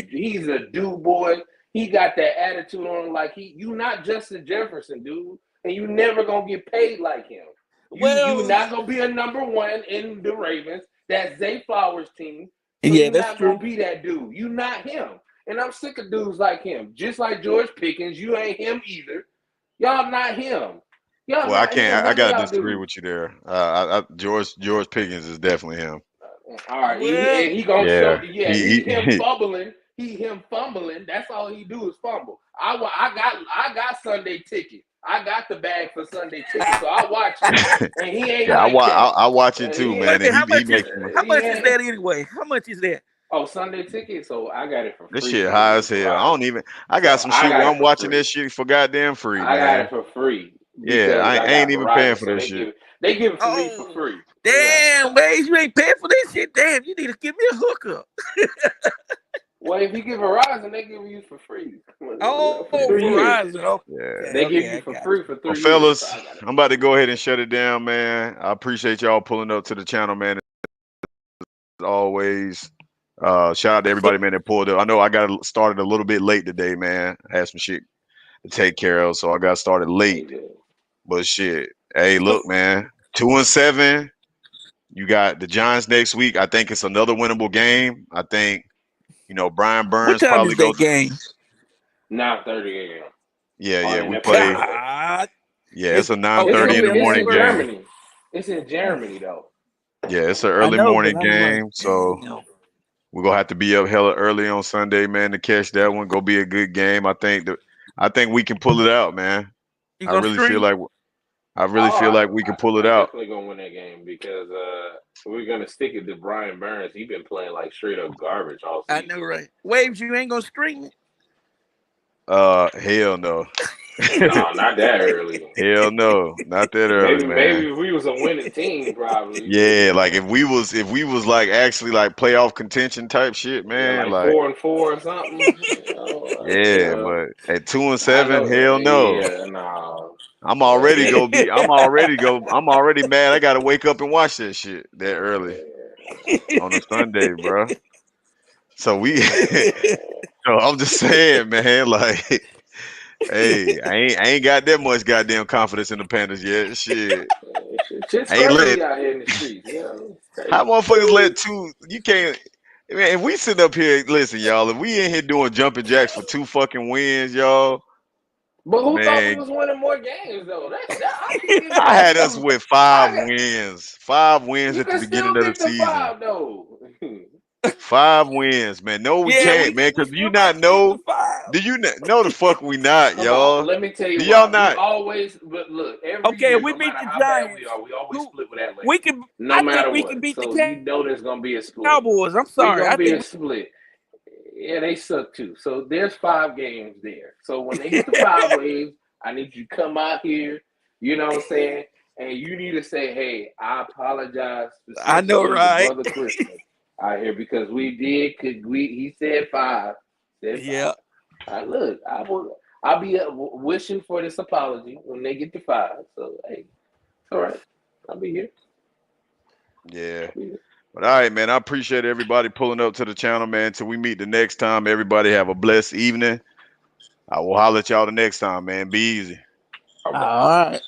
He's a do boy. He got that attitude on him like you not Justin Jefferson, dude, and you never gonna get paid like him. You Well, not gonna be a number one in the Ravens. That's Zay Flowers' team. So yeah, you're that's not gonna true. be that dude. You not him. And I'm sick of dudes like him. Just like George Pickens, you ain't him either. Y'all not him. Y'all Well, I not him. can't. I None of gotta y'all disagree dudes. with you there. George Pickens is definitely him. All right, Well, and he gonna show. Yeah, Yeah, he he, him he fumbling. He him fumbling. That's all he do is fumble. I got Sunday ticket. I got the bag for Sunday ticket, so I watch it. And he ain't yeah. like that. I watch it too, He man, ain't. and wait, he makes how He much is ain't. that anyway? How much is that? Oh, Sunday ticket. So I got it for this free shit because high of as hell. I Verizon. don't even. I got So some I shit got where it I'm for watching free. that shit for goddamn free, I got man. it for free Yeah, because I I ain't got even paying Verizon. for So that shit. they give it for me for Oh, free. Yeah. damn, man, you ain't paying for this shit. Damn, you need to give me a hookup. Well, if you give Verizon, they give you for free Oh, for 3 years. Verizon. Yeah. They Okay, give okay, you I for got free you. for Well, 3 years. So fellas, I got it I'm for about to free. go ahead and shut it down, man. I appreciate y'all pulling up to the channel, man. As always. Shout out to everybody, man, that pulled up. I know I got started a little bit late today, man. I had some shit to take care of, so I got started Hey, late. good. But shit, hey, look, man, 2-7. You got the Giants next week. I think it's another winnable game. I think Brian What Burns time probably is that goes. game? 9:30 a.m. Yeah, on yeah, we NFL play. Network. God. Yeah, it's a It's gonna 9:30 in be the a It's morning in network. game. Germany. It's in Germany though. Yeah, it's an I early know, but morning I'm like, game, so damn. we're gonna have to be up hella early on Sunday, man, to catch that one. Go be a good game. I think we can pull it out, man. You I gonna really feel stream? like I really Oh, feel like we can pull it I out. definitely gonna win that game because we're gonna stick it to Brian Burns. He been playing like straight up garbage all I season. know, right? Waves, you ain't gonna stream Hell no. No, not that early. Hell no. Not that early, Maybe man. if we was a winning team, probably. Yeah, like if we was like actually like playoff contention type shit, Yeah, man. like Like 4-4 or something. yeah, but at two and I seven, know. hell no. Yeah, no. I'm But already go be. I'm already mad. I gotta wake up and watch that shit that early on a Sunday, bro. So we. So I'm just saying, man. Like, hey, I ain't got that much goddamn confidence in the Panthers yet. Shit, shit's I ain't let crazy out here in the streets. You know, it's how crazy. motherfuckers let two. You can't. Man, if we sit up here, listen, y'all. If we in here doing jumping jacks for 2 fucking wins, y'all, But who thought we man, was winning more games though? I can give you I that had us too. with I five got, wins. 5 wins you at the can beginning still of the get the season. 5 though. 5 wins, man. No, we Yeah, can't, man. we Cause do you still not might get the know? five. Do you not know the fuck we not, Come on, y'all? let me tell Do you y'all why. We not? always, but look, every Okay, if year, we no beat matter the how bad we Giants, are, we always who split with Atlanta. we can? No I think matter we can what. beat the So you know there's gonna be a split. Cowboys. I'm We sorry. gonna I be think a split. Yeah, they suck too. So there's 5 games there. So when they get the 5 waves, I need you to come out here. You know what I'm saying? And you need to say, "Hey, I apologize I know, specifically to right? Brother Christmas out here because we did. Cause he said 5. Said 5. Yeah. Look, I'll be wishing for this apology when they get to 5. So hey, it's all right. I'll be here. Yeah. I'll be here. But all right, man. I appreciate everybody pulling up to the channel, man. Till we meet the next time. Everybody have a blessed evening. I will holler at y'all the next time, man. Be easy. All right. All right.